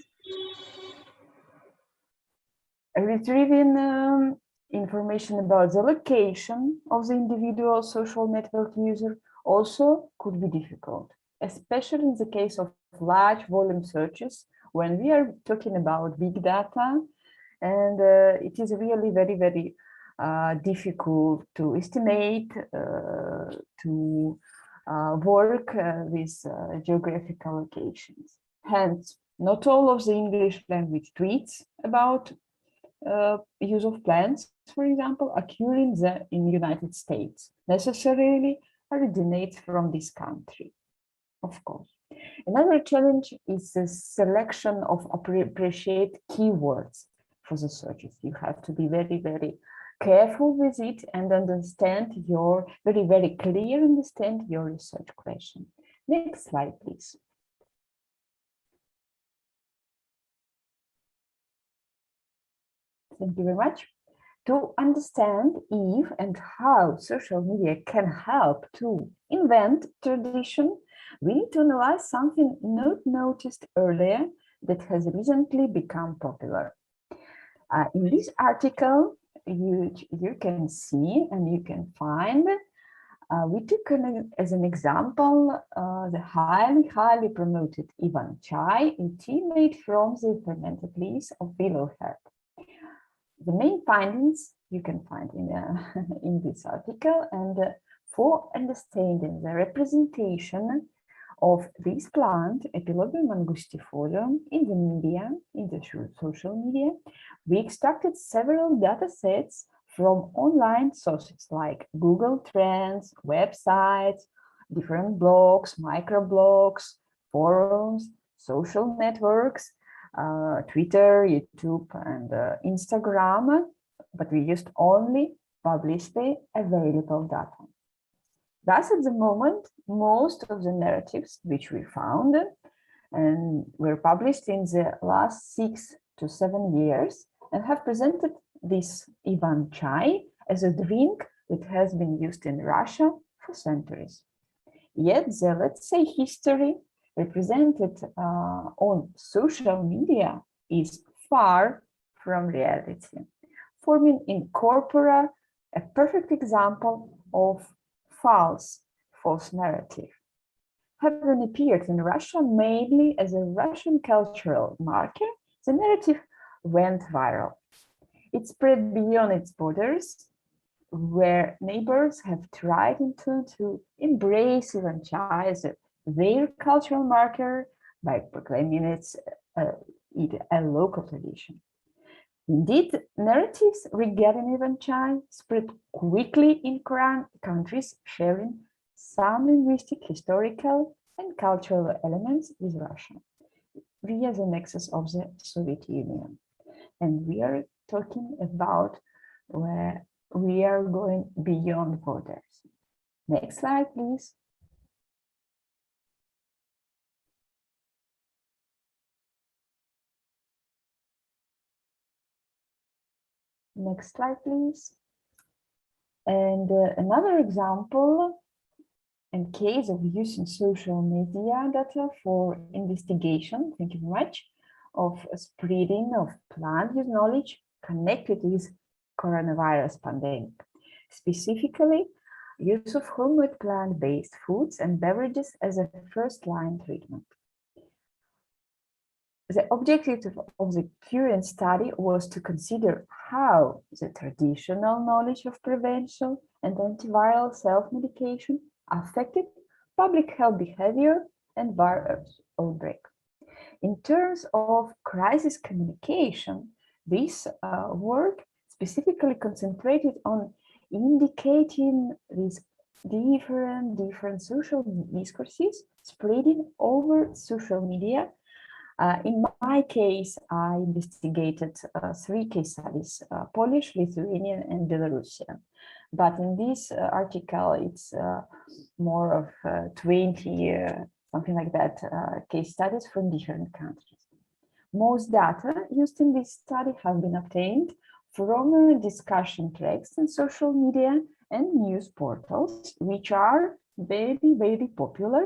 Retrieving information about the location of the individual social network user also could be difficult, especially in the case of large volume searches when we are talking about big data, and it is really very, very difficult to estimate, to work with geographical locations. Hence, not all of the English language tweets about use of plants, for example, occur in the United States necessarily originates from this country, of course. Another challenge is the selection of appropriate keywords for the searches. You have to be very, very careful with it and understand your, very clear understand your research question. Next slide, please. Thank you very much. To understand if and how social media can help to invent tradition, we need to analyze something not noticed earlier that has recently become popular. In this article, you can see and you can find, we took as an example the highly promoted Ivan chai, a tea made from the fermented leaves of willow herb. The main findings you can find in this article, and for understanding the representation of this plant, Epilobium angustifolium, in the media, in the social media, we extracted several data sets from online sources like Google Trends, websites, different blogs, microblogs, forums, social networks, Twitter, YouTube, and Instagram, but we used only publicly available data. Thus, at the moment, most of the narratives which we found and were published in the last 6 to 7 years and have presented this Ivan chai as a drink that has been used in Russia for centuries. Yet the, let's say, history represented on social media is far from reality, forming in corpora a perfect example of false narrative. Having appeared in Russia mainly as a Russian cultural marker, the narrative went viral. It spread beyond its borders, where neighbors have tried to embrace Ivan chai as their cultural marker by proclaiming it a local tradition. Indeed, narratives regarding Ivan chai spread quickly in countries sharing some linguistic, historical, and cultural elements with Russia via the nexus of the Soviet Union. And we are talking about where we are going beyond borders. Next slide, please. Next slide, please. And another example and case of using social media data for investigation, thank you very much, of spreading of plant use knowledge connected with coronavirus pandemic. Specifically, use of homemade plant-based foods and beverages as a first-line treatment. The objective of the current study was to consider how the traditional knowledge of prevention and antiviral self-medication affected public health behavior and virus outbreak. In terms of crisis communication, this work specifically concentrated on indicating these different social discourses spreading over social media. In my case, I investigated 3 case studies, Polish, Lithuanian, and Belarusian. But in this article, it's more of 20, something like that, case studies from different countries. Most data used in this study have been obtained from discussion threads in social media and news portals, which are very, very popular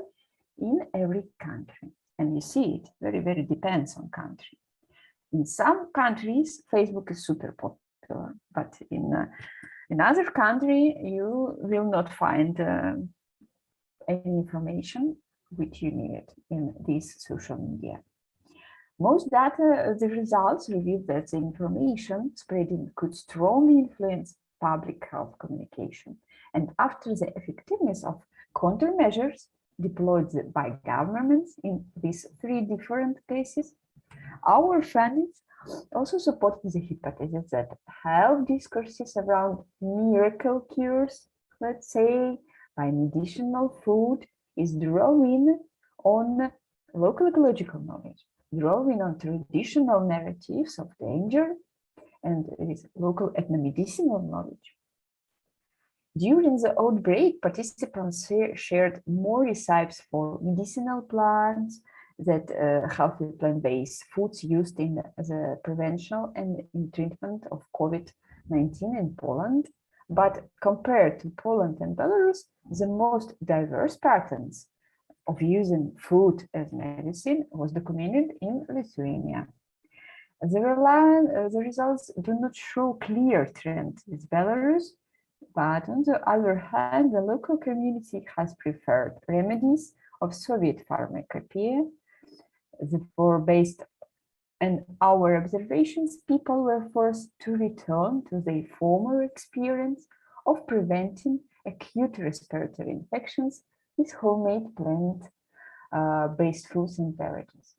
in every country. And you see it very depends on country. In some countries, Facebook is super popular, but in other country, you will not find any information which you need in this social media. Most data, the results reveal that the information spreading could strongly influence public health communication. And after the effectiveness of countermeasures deployed by governments in these 3 different cases, our findings also supported the hypothesis that health discourses around miracle cures, let's say, by medicinal food is drawing on local ecological knowledge, drawing on traditional narratives of danger and this local ethnomedicinal knowledge. During the outbreak, participants shared more recipes for medicinal plants, that healthy plant-based foods used in the prevention and in treatment of COVID-19 in Poland. But compared to Poland and Belarus, the most diverse patterns of using food as medicine was documented in Lithuania. The results do not show clear trend with Belarus, but on the other hand, the local community has preferred remedies of Soviet pharmacopoeia. Therefore, based on our observations, people were forced to return to their former experience of preventing acute respiratory infections with homemade plant-based foods and beverages.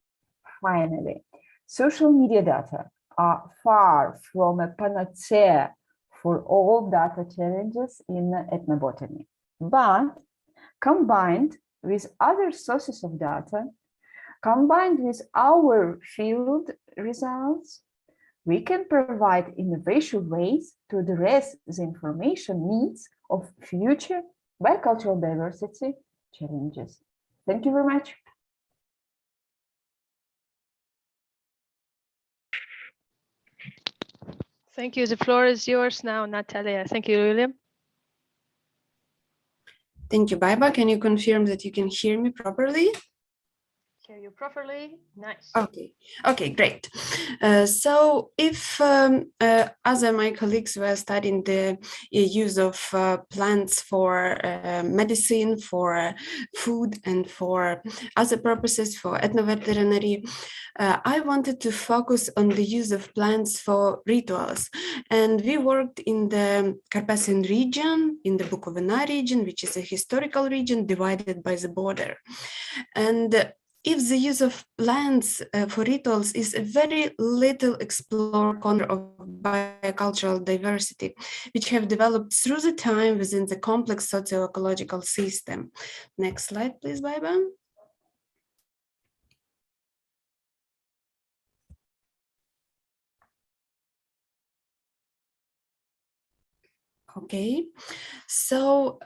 Finally, social media data are far from a panacea for all data challenges in ethnobotany, but combined with other sources of data, combined with our field results, we can provide innovative ways to address the information needs of future bicultural diversity challenges. Thank you very much. Thank you. The floor is yours now, Natalia. Thank you, William. Thank you, Baiba. Can you confirm that you can hear me properly? Hear you properly. Nice. Okay, great. So if other my colleagues were studying the use of plants for medicine, for food, and for other purposes, for ethnoveterinary, I wanted to focus on the use of plants for rituals. And we worked in the Carpathian region, in the Bukovina region, which is a historical region divided by the border. And if the use of plants for rituals is a very little explored corner of biocultural diversity, which have developed through the time within the complex socio-ecological system. Next slide, please, Baiba. Okay, so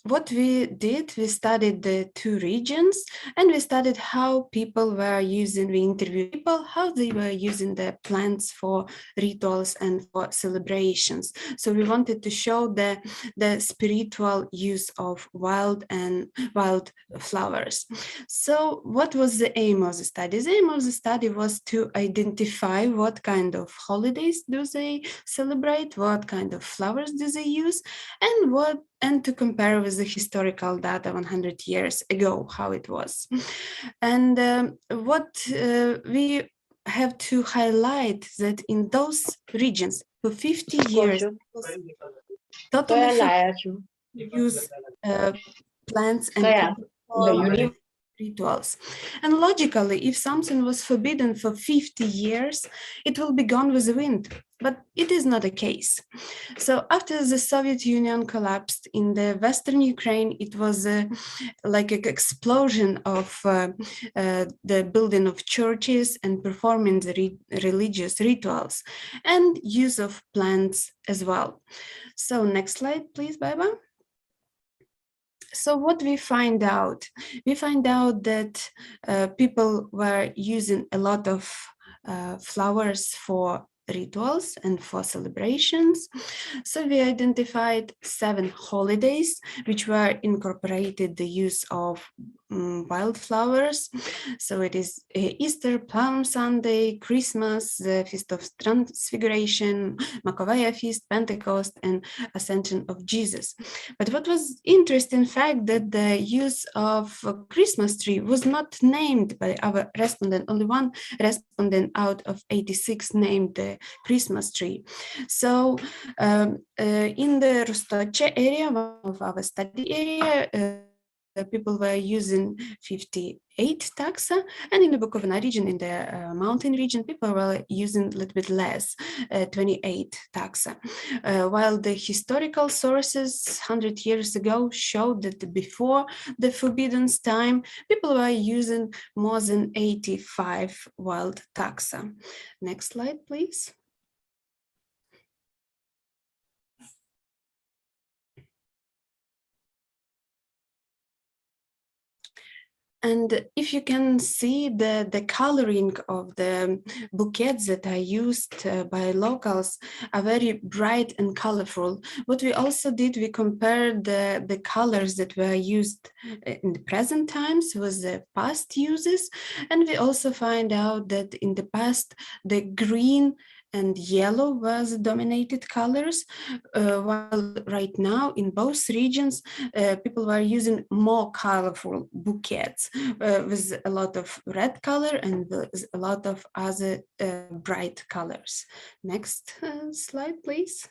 what we did, we studied the 2 regions, and we studied how people were using, we interviewed people, how they were using the plants for rituals and for celebrations. So we wanted to show the spiritual use of wild flowers. So what was the aim of the study? The aim of the study was to identify what kind of holidays do they celebrate, what kind of flowers do they use, and to compare with the historical data 100 years ago, how it was. And what we have to highlight that in those regions for 50 years, totally use plants and rituals. And logically, if something was forbidden for 50 years, it will be gone with the wind. But it is not the case. So after the Soviet Union collapsed in the Western Ukraine, it was like an explosion of the building of churches and performing the religious rituals and use of plants as well. So next slide, please, Baiba. So what we find out? We find out that people were using a lot of flowers for rituals and for celebrations. So we identified 7 holidays which were incorporated the use of wildflowers. So it is Easter, Palm Sunday, Christmas, the Feast of Transfiguration, Maccabean Feast, Pentecost, and Ascension of Jesus. But what was interesting fact that the use of a Christmas tree was not named by our respondent. Only one respondent out of 86 named the Christmas tree. So in the Roztoche area, one of our study area, people were using 58 taxa, and in the Bukovina region, in the mountain region, people were using a little bit less, 28 taxa. While the historical sources 100 years ago showed that before the forbidden time, people were using more than 85 wild taxa. Next slide, please. And if you can see the coloring of the bouquets that are used by locals are very bright and colorful. What we also did, we compared the colors that were used in the present times with the past uses. And we also find out that in the past, the green and yellow was dominated colors, while right now in both regions, people were using more colorful bouquets with a lot of red color and with a lot of other bright colors. Next slide, please.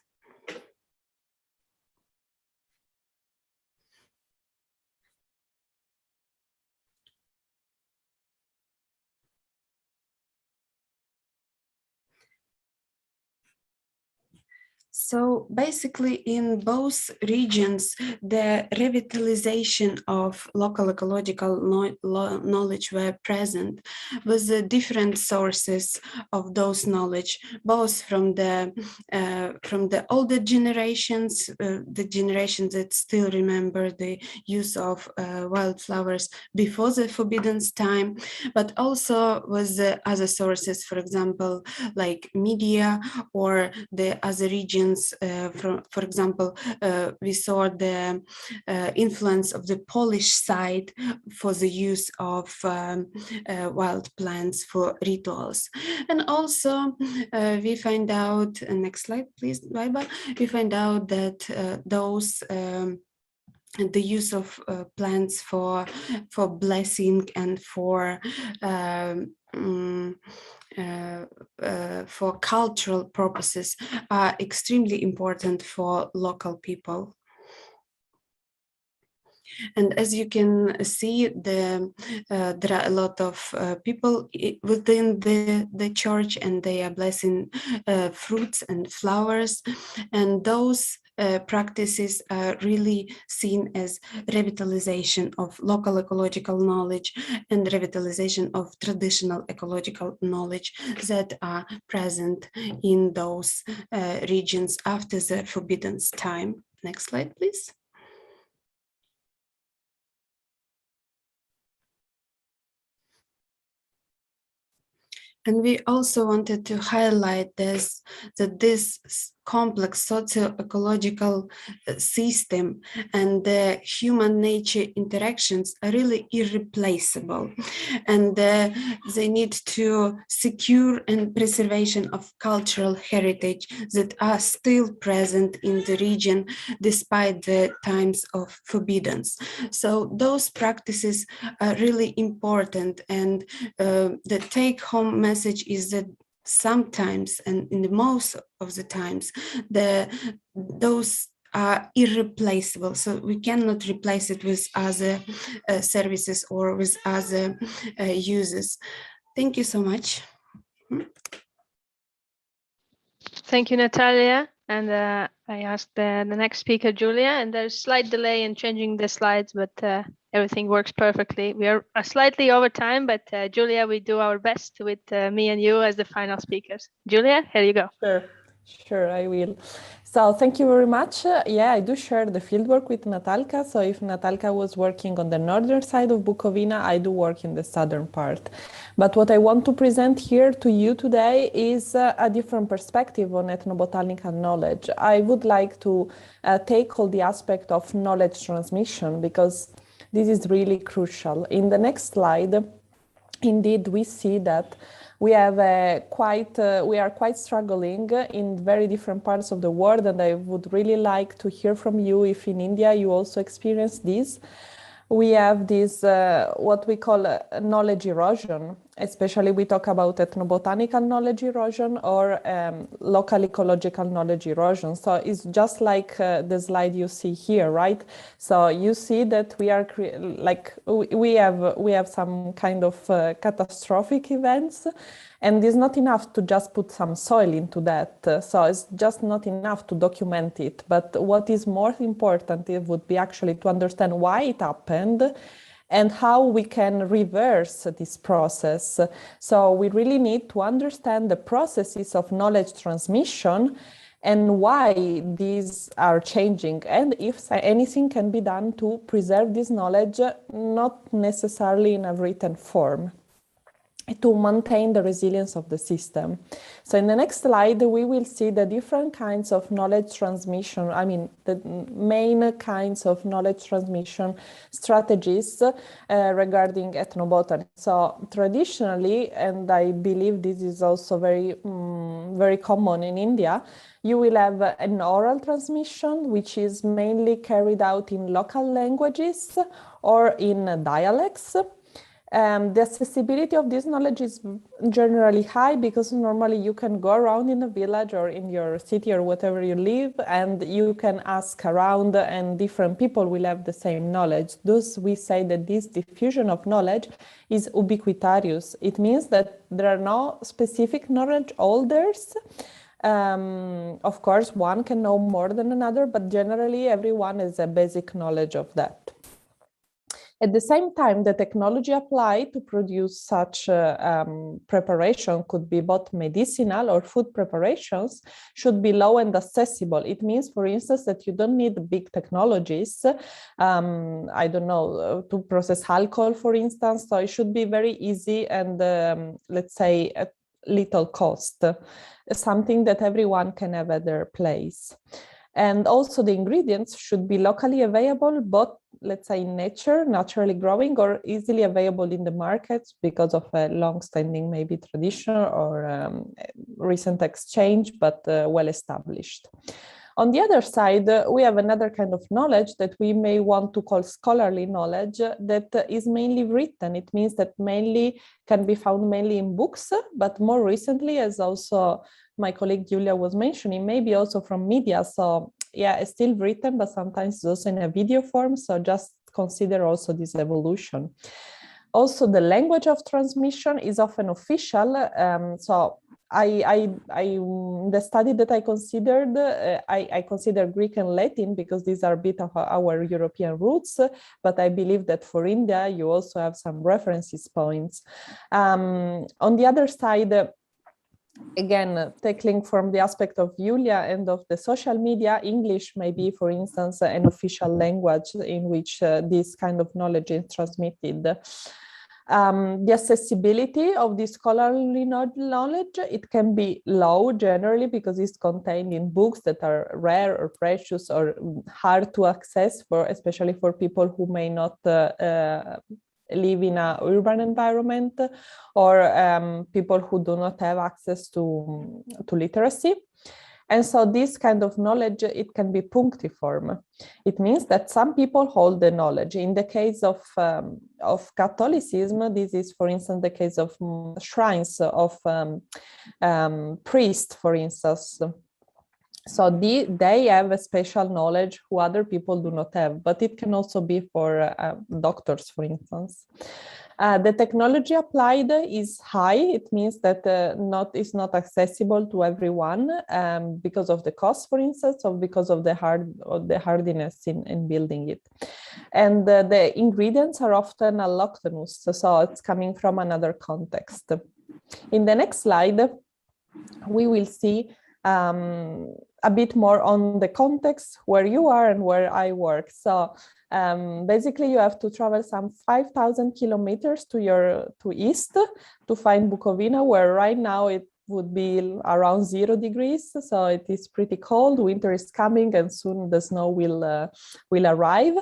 So basically in both regions, the revitalization of local ecological knowledge were present with different sources of those knowledge, both from the older generations, the generations that still remember the use of wildflowers before the forbidden time, but also with other sources, for example, like media or the other regions. For example, we saw the influence of the Polish side for the use of wild plants for rituals. And also we find out, next slide please, Viba, we find out that the use of plants for blessing and for cultural purposes are extremely important for local people. And as you can see, there are a lot of people within the church, and they are blessing fruits and flowers, and those practices are really seen as revitalization of local ecological knowledge and revitalization of traditional ecological knowledge that are present in those regions after the forbidden time. Next slide, please. And we also wanted to highlight that this complex socio-ecological system and the human nature interactions are really irreplaceable. And they need to secure and preservation of cultural heritage that are still present in the region despite the times of forbiddance. So those practices are really important, and the take-home message is that sometimes, and in the most of the times, those are irreplaceable. So we cannot replace it with other services or with other uses. Thank you so much. Thank you, Natalia. And I asked the next speaker, Julia, and there's a slight delay in changing the slides, but everything works perfectly. We are slightly over time, but Julia, we do our best with me and you as the final speakers. Julia, here you go. Sure, I will. So thank you very much. Yeah, I do share the fieldwork with Natalka. So if Natalka was working on the northern side of Bukovina, I do work in the southern part. But what I want to present here to you today is a different perspective on ethnobotanical knowledge. I would like to tackle the aspect of knowledge transmission, because This is really crucial. In the next slide, indeed, we see that we have we are quite struggling in very different parts of the world, and I would really like to hear from you if in India you also experience this. We have this, what we call knowledge erosion, especially we talk about ethnobotanical knowledge erosion or local ecological knowledge erosion. So it's just like the slide you see here, right? So you see that we are we have some kind of catastrophic events, and it's not enough to just put some soil into that. So it's just not enough to document it. But what is more important, it would be actually to understand why it happened and how we can reverse this process. So we really need to understand the processes of knowledge transmission and why these are changing, and if anything can be done to preserve this knowledge, not necessarily in a written form, to maintain the resilience of the system. So in the next slide, we will see the different kinds of knowledge transmission, I mean, the main kinds of knowledge transmission strategies regarding ethnobotany. So traditionally, and I believe this is also very, very common in India, you will have an oral transmission, which is mainly carried out in local languages or in dialects. The accessibility of this knowledge is generally high because normally you can go around in a village or in your city or whatever you live, and you can ask around and different people will have the same knowledge. Thus, we say that this diffusion of knowledge is ubiquitarious. It means that there are no specific knowledge holders. Of course, one can know more than another, but generally everyone has a basic knowledge of that. At the same time, the technology applied to produce such preparation could be both medicinal or food preparations, should be low and accessible. It means, for instance, that you don't need big technologies, I don't know, to process alcohol, for instance. So it should be very easy and, let's say, at little cost, something that everyone can have at their place. And also the ingredients should be locally available, both, let's say, in nature, naturally growing, or easily available in the markets because of a long-standing maybe tradition or recent exchange, but well established. On the other side, we have another kind of knowledge that we may want to call scholarly knowledge that is mainly written. It means that mainly can be found mainly in books, but more recently, as also my colleague Julia was mentioning, maybe also from media. So yeah, it's still written, but sometimes it's also in a video form. So just consider also this evolution. Also, the language of transmission is often official. So the study that I considered, I consider Greek and Latin because these are a bit of our European roots, but I believe that for India, you also have some references points. On the other side, again, tackling from the aspect of Julia and of the social media, English may be, for instance, an official language in which this kind of knowledge is transmitted. The accessibility of this scholarly knowledge, it can be low generally because it's contained in books that are rare or precious or hard to access, especially for people who may not live in an urban environment or people who do not have access to literacy. And so this kind of knowledge, it can be punctiform. It means that some people hold the knowledge. In the case of Catholicism, this is, for instance, the case of shrines of priests, for instance. So they have a special knowledge who other people do not have, but it can also be for doctors, for instance. The technology applied is high. It means that it's not accessible to everyone because of the cost, for instance, or because of the hardiness in building it. And the ingredients are often alloctonous, so it's coming from another context. In the next slide, we will see a bit more on the context where you are and where I work. So basically you have to travel some 5,000 kilometers to east to find Bukovina, where right now would be around 0 degrees. So it is pretty cold. Winter is coming, and soon the snow will arrive.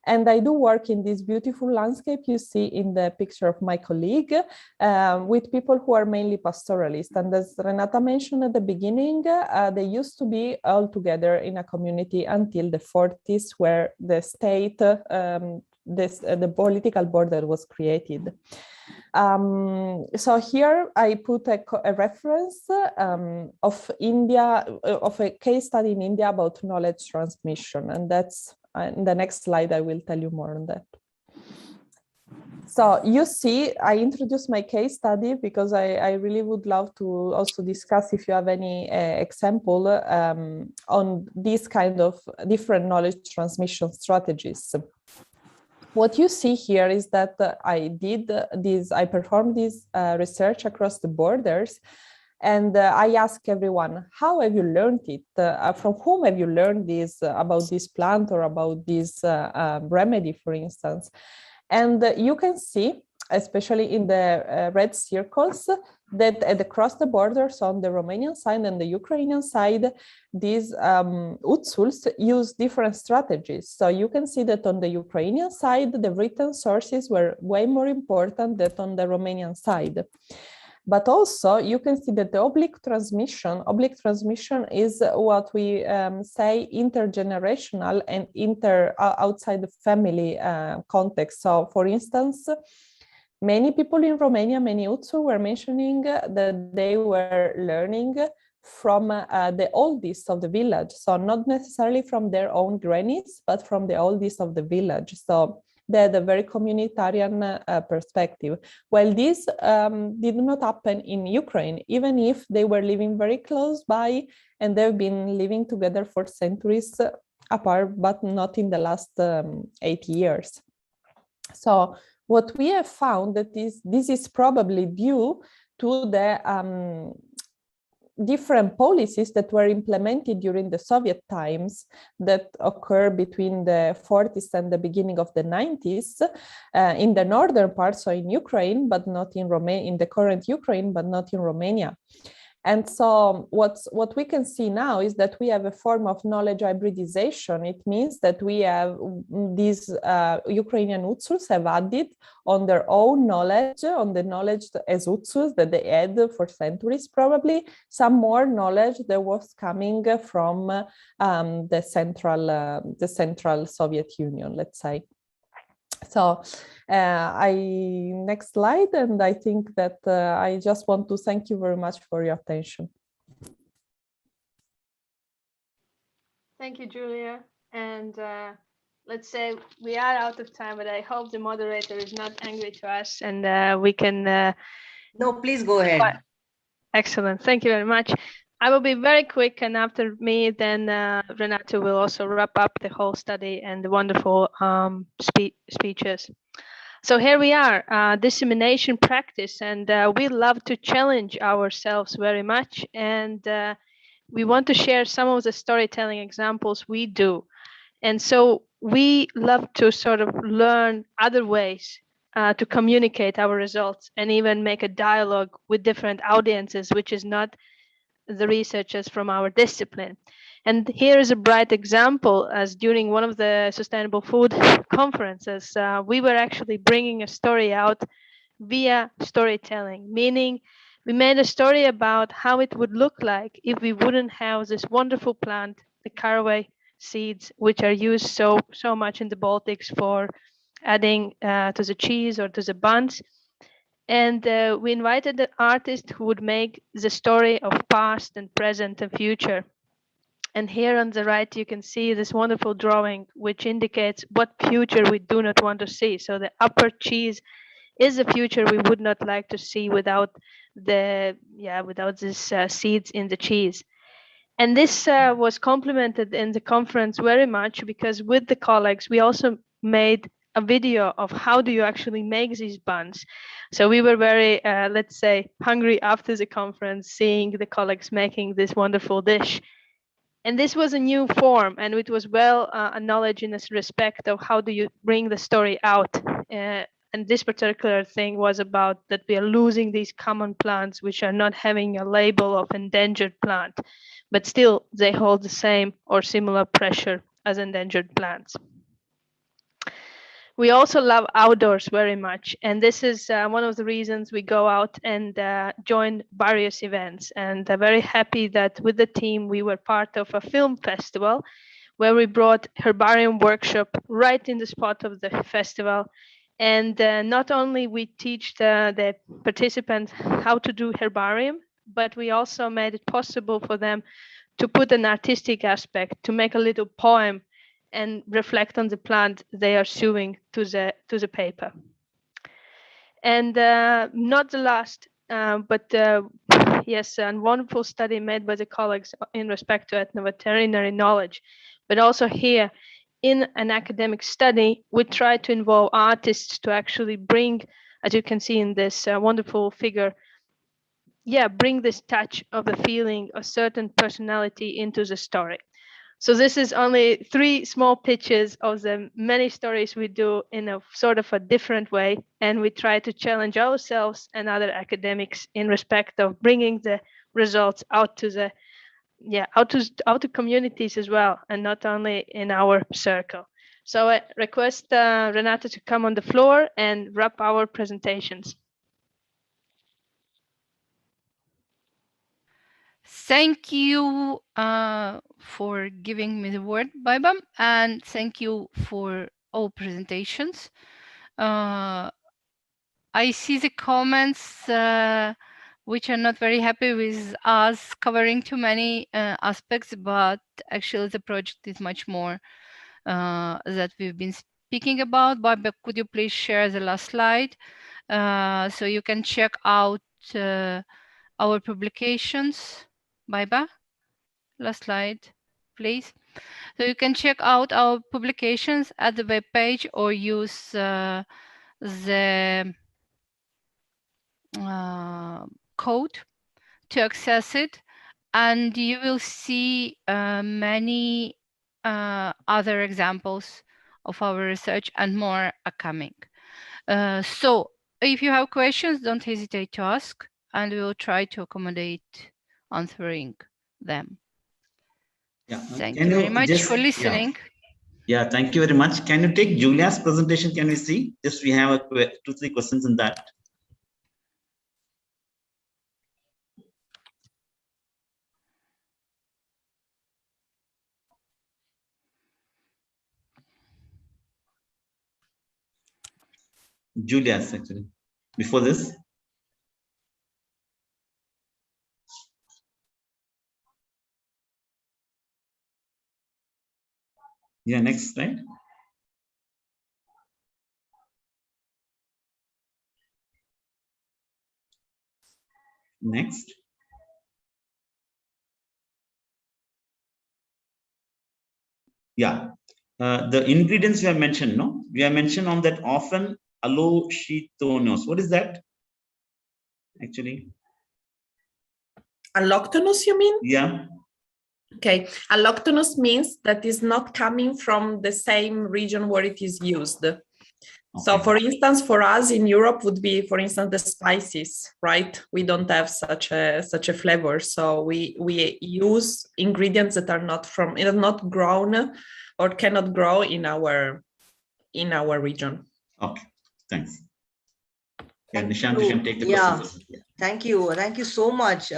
And I do work in this beautiful landscape you see in the picture of my colleague, with people who are mainly pastoralists. And as Renata mentioned at the beginning, they used to be all together in a community until the 40s, where the state, the political border was created. So here I put a reference of India, of a case study in India about knowledge transmission, and that's in the next slide. I will tell you more on that. So you see, I introduced my case study because I really would love to also discuss if you have any example on these kind of different knowledge transmission strategies. What you see here is that I performed this research across the borders, and I ask everyone, how have you learned it? From whom have you learned this about this plant or about this remedy, for instance? And you can see, especially in the red circles, that across the borders on the Romanian side and the Ukrainian side, these utsuls use different strategies. So you can see that on the Ukrainian side, the written sources were way more important than on the Romanian side. But also you can see that the oblique transmission is what we say intergenerational and outside the family context. So for instance, many people in Romania, many Utsu were mentioning that they were learning from the oldest of the village. So not necessarily from their own grannies, but from the oldest of the village. So they had a very communitarian perspective. Well, this did not happen in Ukraine, even if they were living very close by and they've been living together for centuries apart, but not in the last 80 years. So what we have found that this is probably due to the different policies that were implemented during the Soviet times that occurred between the 40s and the beginning of the 90s in the northern part, so in Ukraine, but not in Romania, in the current Ukraine, but not in Romania. And so what we can see now is that we have a form of knowledge hybridization. It means that we have these Ukrainian utsuls have added on their own knowledge, on the knowledge as utsuls that they had for centuries, probably some more knowledge that was coming from the central Soviet Union, let's say. So next slide, and I think that I just want to thank you very much for your attention. Thank you, Julia. And let's say we are out of time, but I hope the moderator is not angry to us, and we can. No, please go ahead. Excellent. Thank you very much. I will be very quick, and after me, then Renato will also wrap up the whole study and the wonderful speeches. So here we are, dissemination practice, and we love to challenge ourselves very much, and we want to share some of the storytelling examples we do. And so we love to sort of learn other ways to communicate our results and even make a dialogue with different audiences, which is not the researchers from our discipline. And here is a bright example, as during one of the sustainable food conferences, we were actually bringing a story out via storytelling, meaning we made a story about how it would look like if we wouldn't have this wonderful plant, the caraway seeds, which are used so much in the Baltics for adding to the cheese or to the buns. And we invited the artist who would make the story of past and present and future. And here on the right, you can see this wonderful drawing, which indicates what future we do not want to see. So the upper cheese is a future we would not like to see without this seeds in the cheese. And this was complemented in the conference very much because with the colleagues, we also made a video of how do you actually make these buns. So we were very, let's say, hungry after the conference, seeing the colleagues making this wonderful dish. And this was a new form, and it was well acknowledged in this respect of how do you bring the story out and this particular thing was about that we are losing these common plants which are not having a label of endangered plant, but still they hold the same or similar pressure as endangered plants. We also love outdoors very much, and this is one of the reasons we go out and join various events. And I'm very happy that with the team we were part of a film festival where we brought herbarium workshop right in the spot of the festival. And not only we teach the participants how to do herbarium, but we also made it possible for them to put an artistic aspect, to make a little poem and reflect on the plant they are sewing to the paper. And not the last, but yes, a wonderful study made by the colleagues in respect to ethnoveterinary knowledge. But also here, in an academic study, we try to involve artists to actually bring, as you can see in this wonderful figure, bring this touch of the feeling, a certain personality into the story. So this is only 3 small pitches of the many stories we do in a sort of a different way. And we try to challenge ourselves and other academics in respect of bringing the results out to the, out to communities as well, and not only in our circle. So I request Renata to come on the floor and wrap our presentations. Thank you for giving me the word, Baiba, and thank you for all presentations. I see the comments which are not very happy with us covering too many aspects, but actually the project is much more that we've been speaking about. Baiba, could you please share the last slide so you can check out our publications? Baiba, last slide, please. So you can check out our publications at the web page or use the code to access it, and you will see many other examples of our research, and more are coming. So if you have questions, don't hesitate to ask, and we will try to accommodate answering them. Yeah. Thank you very much for listening. Yeah, thank you very much. Can you take Julia's presentation? Can we see? Just we have 2-3 questions in that. Julia's actually. Before this. Yeah, next slide. Next. Yeah, the ingredients we have mentioned, no? We have mentioned on that often alloctonos. What is that? Actually. Alloctonous, you mean? Yeah. Okay, alloctonous means that is not coming from the same region where it is used. Okay. So for instance, for us in Europe would be, for instance, the spices, right? We don't have such a flavor. So we use ingredients that are not grown or cannot grow in our region. Okay, thanks. Yeah, Nishant, you can take the question. Yeah, thank you. Thank you so much.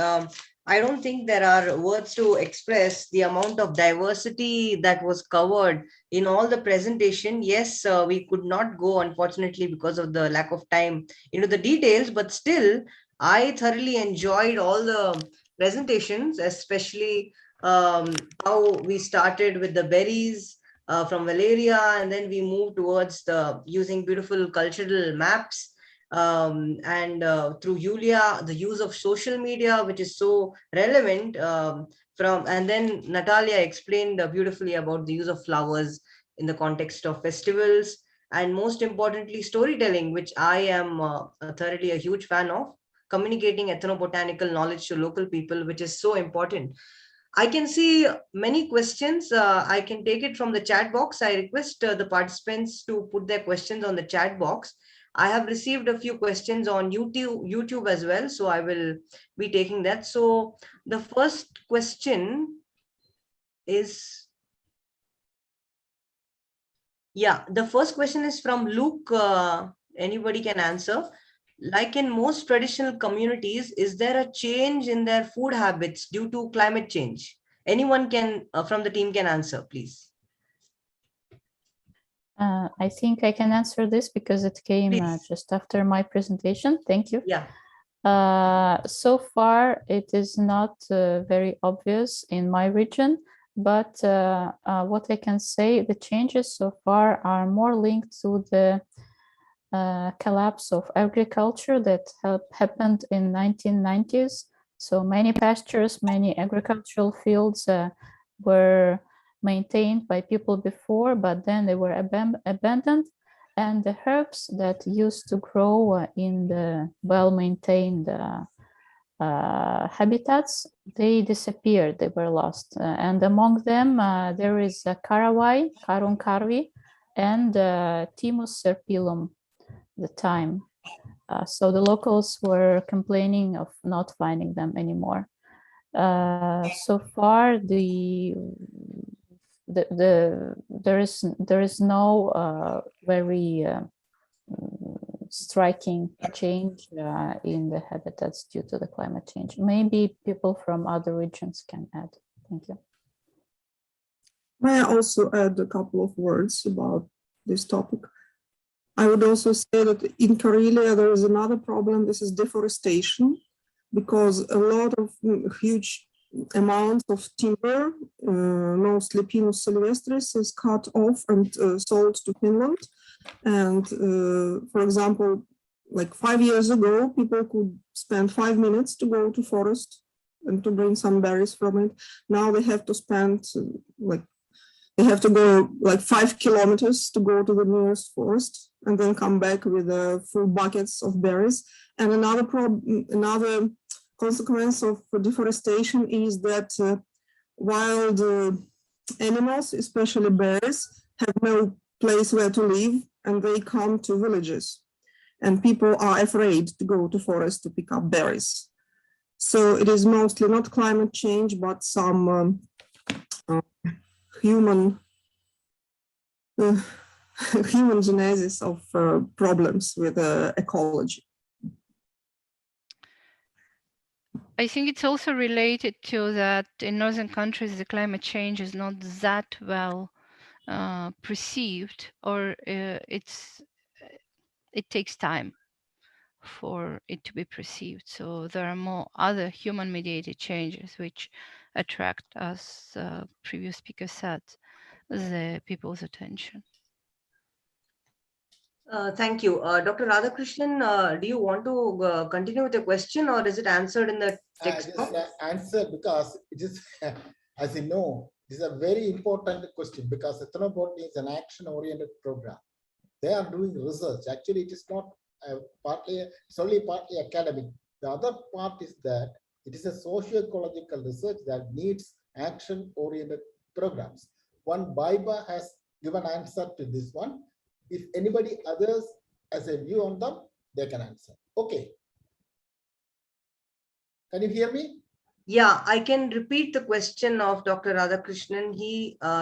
I don't think there are words to express the amount of diversity that was covered in all the presentation. Yes, we could not go, unfortunately, because of the lack of time into the details, but still, I thoroughly enjoyed all the presentations, especially how we started with the berries from Valeria, and then we moved towards the using beautiful cultural maps. And through Julia, the use of social media, which is so relevant and then Natalia explained beautifully about the use of flowers in the context of festivals, and most importantly, storytelling, which I am thoroughly a huge fan of, communicating ethnobotanical knowledge to local people, which is so important. I can see many questions. I can take it from the chat box. I request the participants to put their questions on the chat box. I have received a few questions on YouTube as well, so I will be taking that. So the first question is, yeah, the first question is from Luke. Anybody can answer. Like in most traditional communities, is there a change in their food habits due to climate change? Anyone can from the team can answer, please. I think I can answer this because it came just after my presentation. Thank you. Yeah. So far, it is not very obvious in my region, but what I can say, the changes so far are more linked to the collapse of agriculture that happened in 1990s. So many pastures, many agricultural fields were maintained by people before, but then they were abandoned. And the herbs that used to grow in the well-maintained habitats, they disappeared, they were lost. And among them, there is caraway, Carun carvi, and Thymus serpyllum, the thyme. So the locals were complaining of not finding them anymore. So far, there is no very striking change in the habitats due to the climate change. Maybe people from other regions can add. Thank you. May I also add a couple of words about this topic? I would also say that in Karelia, there is another problem. This is deforestation, because a lot of huge amounts of timber, mostly Pinus sylvestris, is cut off and sold to Finland. And for example, like 5 years ago, people could spend 5 minutes to go to forest and to bring some berries from it. Now they have to spend they have to go like 5 kilometers to go to the nearest forest and then come back with full buckets of berries. And another consequence of deforestation is that wild animals, especially bears, have no place where to live, and they come to villages. And people are afraid to go to forest to pick up berries. So it is mostly not climate change, but some human genesis of problems with ecology. I think it's also related to that in northern countries, the climate change is not that well perceived, or it takes time for it to be perceived. So there are more other human-mediated changes which attract, as previous speaker said, the people's attention. Thank you. Dr. Radhakrishnan, do you want to continue with the question, or is it answered in the text? Just answer, because it is, as you know, this is a very important question, because Ethnobotany is an action-oriented program. They are doing research. Actually, it is not it's only partly academic. The other part is that it is a socio-ecological research that needs action-oriented programs. One BIBA has given answer to this one. If anybody others has a view on them, they can answer. Okay. Can you hear me? Yeah, I can repeat the question of Dr. Radhakrishnan.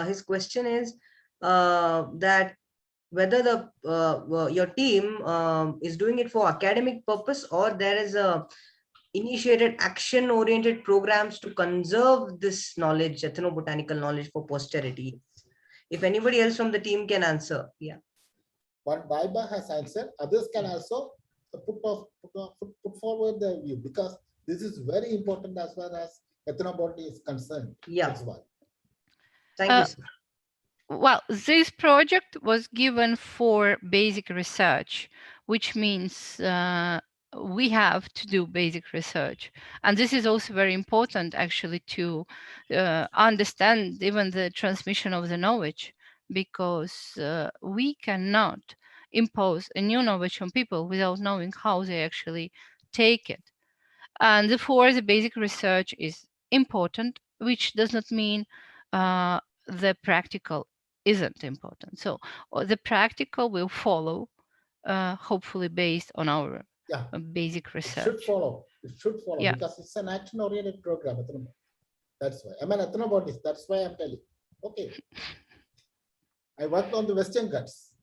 His question is that whether your team is doing it for academic purpose, or there is a initiated action-oriented programs to conserve this knowledge, ethnobotanical knowledge, for posterity. If anybody else from the team can answer, yeah. What BIBA has answered, others can also put forward their view, because this is very important as far as ethnobotany is concerned. Yeah. That's why. Thank you, sir. Well, this project was given for basic research, which means we have to do basic research. And this is also very important, actually, to understand even the transmission of the knowledge, because we cannot impose a new knowledge on people without knowing how they actually take it. And therefore, the basic research is important, which does not mean the practical isn't important. So the practical will follow hopefully based on our basic research. It should follow because it's an action-oriented program. That's why. I mean, Ethnobotany, that's why I'm telling. Okay. I worked on the Western Ghats.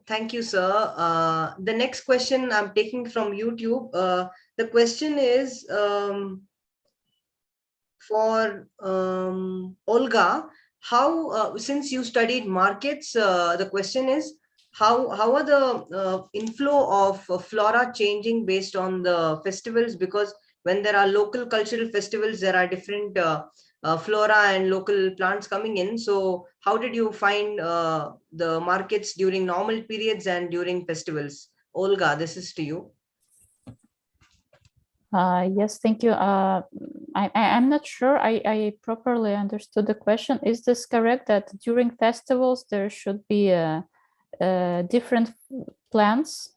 Thank you, sir. The next question I'm taking from YouTube. The question is for Olga. How, since you studied markets, the question is, how are the inflow of flora changing based on the festivals? Because when there are local cultural festivals, there are different flora and local plants coming in. So how did you find the markets during normal periods and during festivals? Olga, this is to you. Yes, thank you. I'm not sure I properly understood the question. Is this correct that during festivals there should be different plants?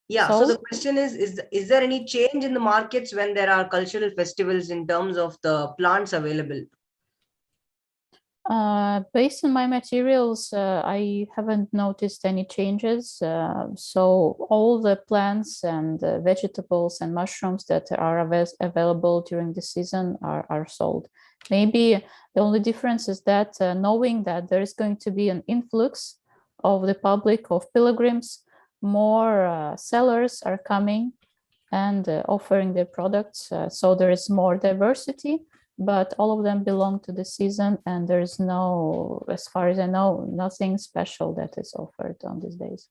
Yeah, so the question is there any change in the markets when there are cultural festivals in terms of the plants available? Based on my materials, I haven't noticed any changes. So all the plants and vegetables and mushrooms that are available during the season are sold. Maybe the only difference is that knowing that there is going to be an influx of the public, of pilgrims, more sellers are coming and offering their products. So there is more diversity, but all of them belong to the season, and there's no, as far as I know, nothing special that is offered on these days.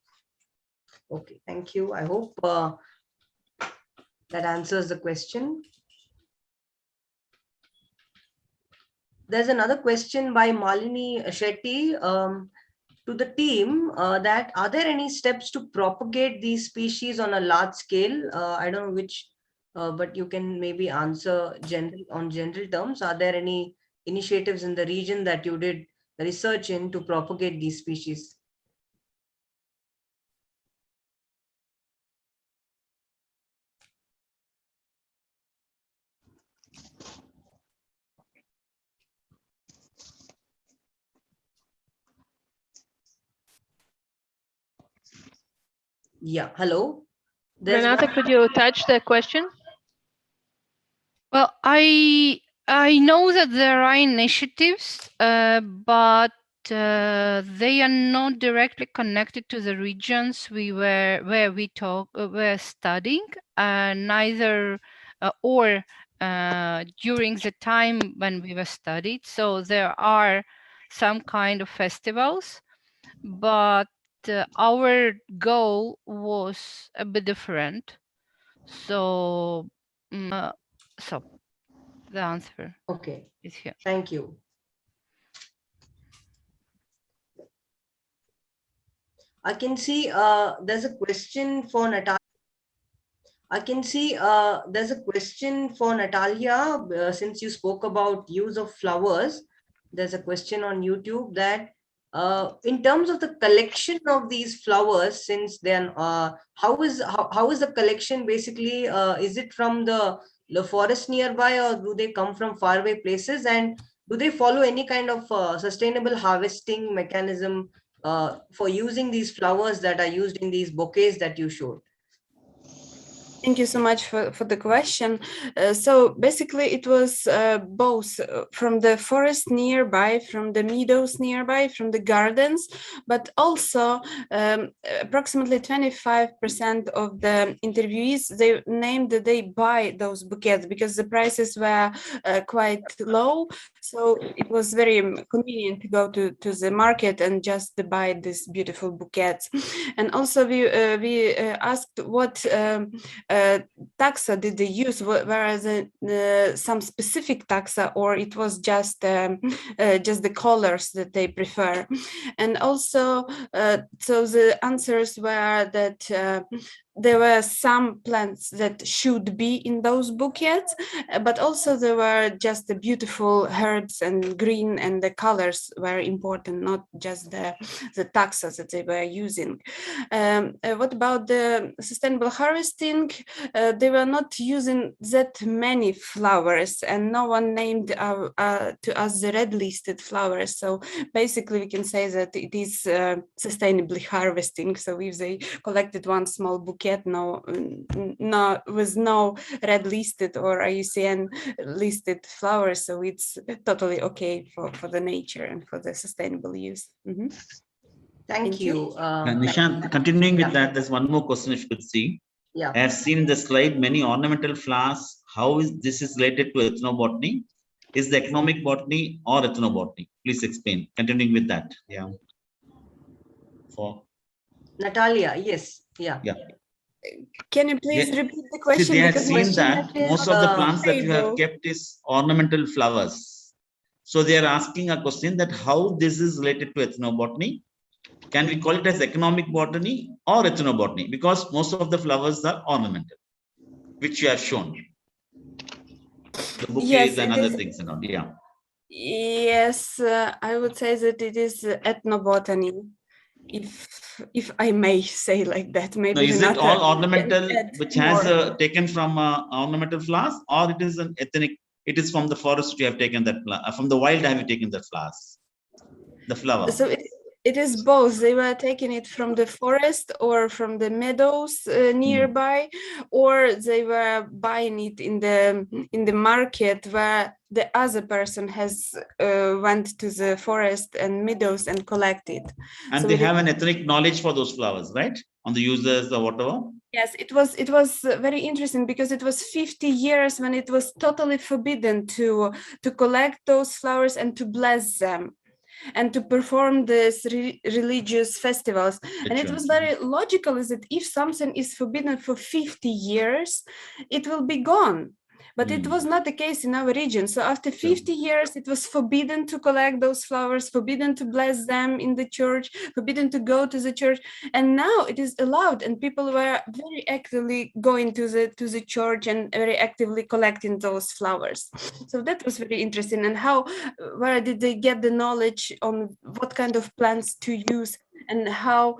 Okay, thank you. I hope that answers the question. There's another question by Malini Shetty to the team that are there any steps to propagate these species on a large scale? I don't know which, but you can maybe answer on general terms. Are there any initiatives in the region that you did research in to propagate these species? Yeah, hello. Renata, could you touch the question? Well, I know that there are initiatives, but they are not directly connected to the regions where we were studying, neither or during the time when we were studied. So there are some kind of festivals, but our goal was a bit different. So so the answer is here. Thank you. I can see there's a question for Natalia. There's a question for Natalia. Since you spoke about use of flowers, there's a question on YouTube that in terms of the collection of these flowers, since then, how is the collection basically? Is it from the forest nearby, or do they come from faraway places? And do they follow any kind of sustainable harvesting mechanism for using these flowers that are used in these bouquets that you showed? Thank you so much for the question. So basically it was both from the forest nearby, from the meadows nearby, from the gardens, but also approximately 25% of the interviewees, they named that they buy those bouquets because the prices were quite low. So it was very convenient to go to the market and just to buy these beautiful bouquets. And also we asked what taxa did they use? Whereas some specific taxa, or it was just the colors that they prefer? And also, so the answers were that there were some plants that should be in those bouquets, but also there were just the beautiful herbs and green, and the colors were important, not just the taxa that they were using. What about the sustainable harvesting? They were not using that many flowers, and no one named to us the red listed flowers. So basically we can say that it is sustainably harvesting. So if they collected one small bouquet, with no red listed or IUCN listed flowers, so it's totally okay for the nature and for the sustainable use. Mm-hmm. Thank you. Nishant, continuing with that, there's one more question if you could see. Yeah. I have seen in the slide many ornamental flowers. How is this related to ethnobotany? Is the economic botany or ethnobotany? Please explain. Continuing with that. Yeah. For Natalia, yes. Yeah. Yeah. Can you please repeat the question? See, they have seen that most of the plants that you have kept is ornamental flowers. So they are asking a question that how this is related to ethnobotany. Can we call it as economic botany or ethnobotany? Because most of the flowers are ornamental, which you have shown. The bouquets and other things and all. Yeah. Yes, I would say that it is ethnobotany, if I may say like that. Maybe now, is it all ornamental, which has taken from ornamental flowers, or it is an ethnic? It is from the forest you have taken that from the wild have you taken the flowers, the flower? So it is both. They were taking it from the forest or from the meadows nearby, or they were buying it in the market where the other person has went to the forest and meadows and collected. And so they have an ethnic knowledge for those flowers, right? On the users or whatever. Yes, it was very interesting because it was 50 years when it was totally forbidden to collect those flowers and to bless them and to perform these religious festivals. And it was very logical, is that if something is forbidden for 50 years, it will be gone. But it was not the case in our region. So after 50 years, it was forbidden to collect those flowers, forbidden to bless them in the church, forbidden to go to the church. And now it is allowed, and people were very actively going to the church and very actively collecting those flowers. So that was very interesting. And where did they get the knowledge on what kind of plants to use and how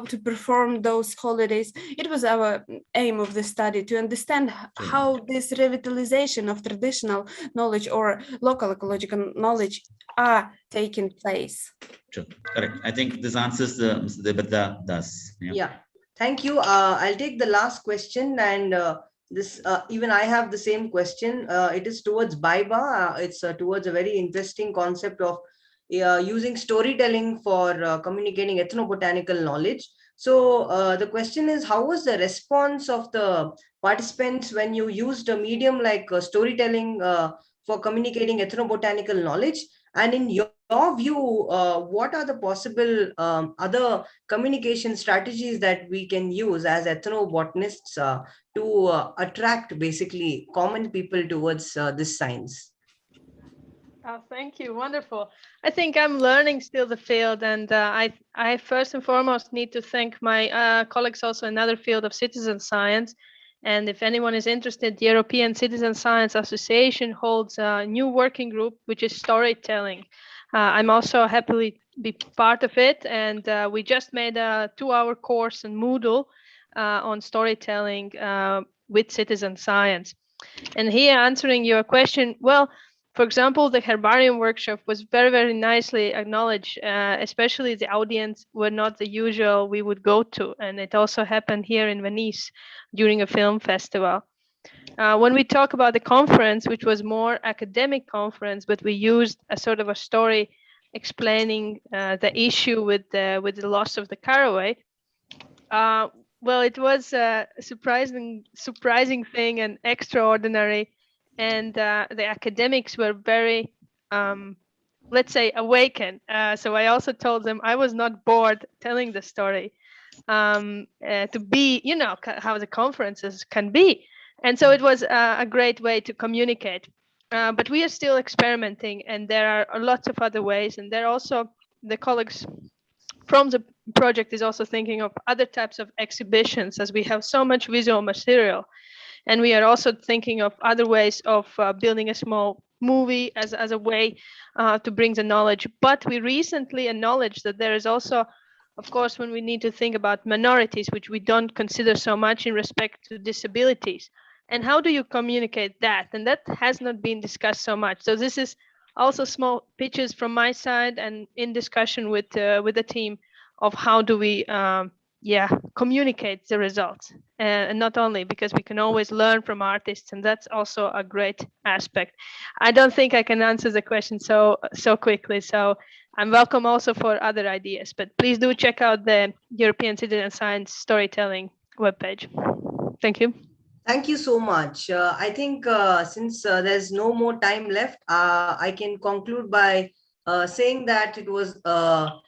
to perform those holidays? It was our aim of the study, to understand how this revitalization of traditional knowledge or local ecological knowledge are taking place. Sure. Correct. I think this answers Mr. Debata does. Yeah. Thank you. I'll take the last question, and this even I have the same question. It is towards Baiba. It's towards a very interesting concept of using storytelling for communicating ethnobotanical knowledge. So the question is, how was the response of the participants when you used a medium like storytelling for communicating ethnobotanical knowledge? And in your view, what are the possible other communication strategies that we can use as ethnobotanists to attract basically common people towards this science? Oh, thank you. Wonderful. I think I'm learning still the field, and I first and foremost need to thank my colleagues also in another field of citizen science. And if anyone is interested, the European Citizen Science Association holds a new working group, which is storytelling. I'm also happily be part of it, and we just made a 2-hour course in Moodle on storytelling with citizen science. And here, answering your question, well, for example, the herbarium workshop was very, very nicely acknowledged, especially the audience were not the usual we would go to. And it also happened here in Venice during a film festival. When we talk about the conference, which was more academic conference, but we used a sort of a story explaining the issue with the loss of the caraway. Well, it was a surprising thing and extraordinary. And the academics were very, let's say, awakened. So I also told them I was not bored telling the story to be, how the conferences can be. And so it was a great way to communicate. But we are still experimenting, and there are lots of other ways. And there are also the colleagues from the project is also thinking of other types of exhibitions, as we have so much visual material. And we are also thinking of other ways of building a small movie as a way to bring the knowledge. But we recently acknowledged that there is also, of course, when we need to think about minorities, which we don't consider so much in respect to disabilities. And how do you communicate that? And that has not been discussed so much. So this is also small pitches from my side and in discussion with the team of how do we communicate the results. And not only because we can always learn from artists, and that's also a great aspect. I don't think I can answer the question so quickly. So I'm welcome also for other ideas, but please do check out the European Citizen Science Storytelling webpage. Thank you. Thank you so much. I think since there's no more time left, I can conclude by saying that it was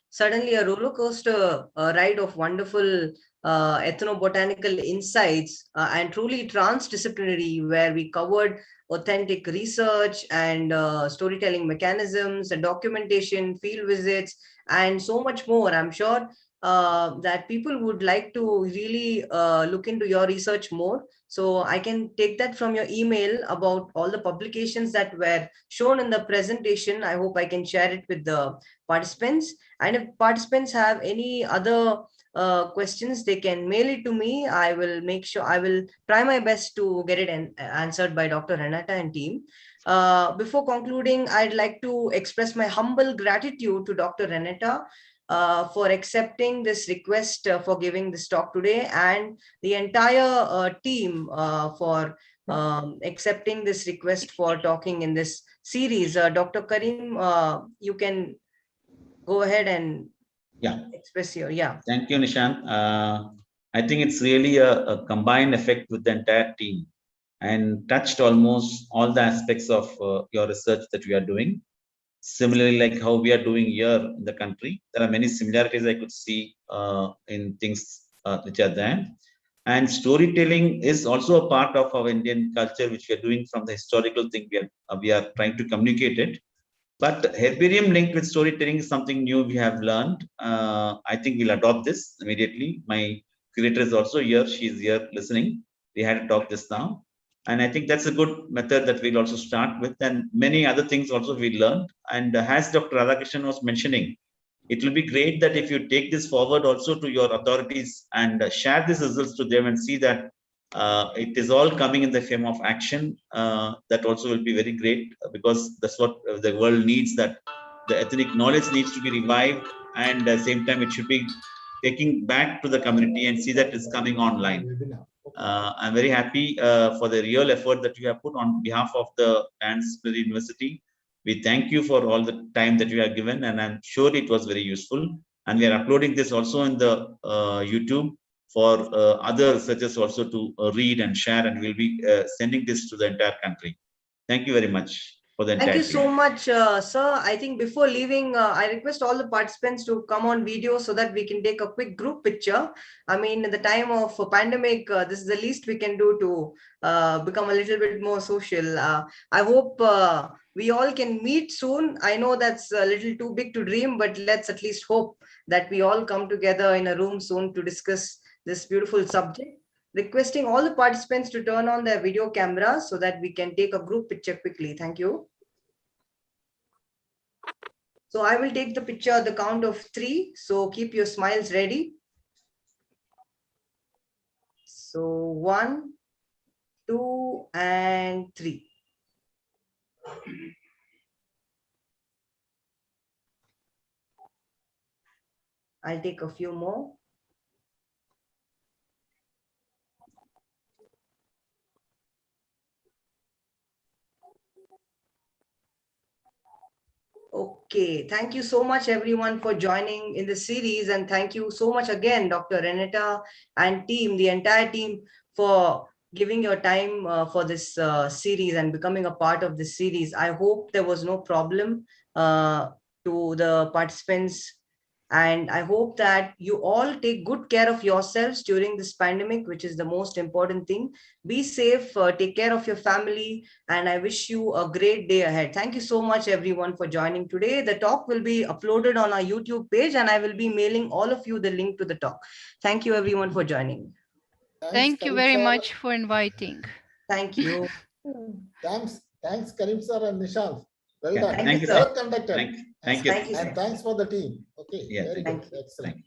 suddenly a roller coaster ride of wonderful ethnobotanical insights and truly transdisciplinary, where we covered authentic research and storytelling mechanisms and documentation, field visits, and so much more. I'm sure that people would like to really look into your research more. So I can take that from your email about all the publications that were shown in the presentation. I hope I can share it with the participants. And if participants have any other questions, they can mail it to me. I will make sure, I will try my best to get it answered by Dr. Renata and team. Before concluding, I'd like to express my humble gratitude to Dr. Renata for accepting this request for giving this talk today, and the entire team for accepting this request for talking in this series. Dr. Karim, you can go ahead and express your, Thank you, Nishant. I think it's really a combined effect with the entire team and touched almost all the aspects of your research that we are doing. Similarly, like how we are doing here in the country, there are many similarities I could see in things which are there. And storytelling is also a part of our Indian culture, which we are doing from the historical thing. We are trying to communicate it. But herbarium linked with storytelling is something new we have learned. I think we'll adopt this immediately. My curator is also here. She's here listening. We had a talk just now. And I think that's a good method that we'll also start with, and many other things also we learned. And as Dr. Radhakrishnan was mentioning, it will be great that if you take this forward also to your authorities and share these results to them and see that it is all coming in the form of action, that also will be very great, because that's what the world needs, that the ethnic knowledge needs to be revived, and at the same time it should be taking back to the community and see that it's coming online. I'm very happy for the real effort that you have put on behalf of the Transdisciplinary University. We thank you for all the time that you have given, and I'm sure it was very useful. And we are uploading this also in the YouTube for other researchers also to read and share, and we'll be sending this to the entire country. Thank you very much. Thank you so much, sir. I think before leaving, I request all the participants to come on video so that we can take a quick group picture. I mean, in the time of a pandemic, this is the least we can do to become a little bit more social. I hope we all can meet soon. I know that's a little too big to dream, but let's at least hope that we all come together in a room soon to discuss this beautiful subject. Requesting all the participants to turn on their video cameras so that we can take a group picture quickly. Thank you. So I will take the picture at the count of 3. So keep your smiles ready. So 1, 2, and 3. I'll take a few more. Okay, thank you so much everyone for joining in the series, and thank you so much again, Dr. Renata and team, the entire team, for giving your time for this series and becoming a part of this series. I hope there was no problem to the participants And I hope that you all take good care of yourselves during this pandemic, which is the most important thing. Be safe, take care of your family, and I wish you a great day ahead. Thank you so much, everyone, for joining today. The talk will be uploaded on our YouTube page, and I will be mailing all of you the link to the talk. Thank you, everyone, for joining. Thank you very much for inviting. Thank you. Thanks, Karim sir and Nishant. Well done. Thank you, Well sir. conducted. Thank you. And thanks for the team. Okay. Yeah, Very good. you. Excellent.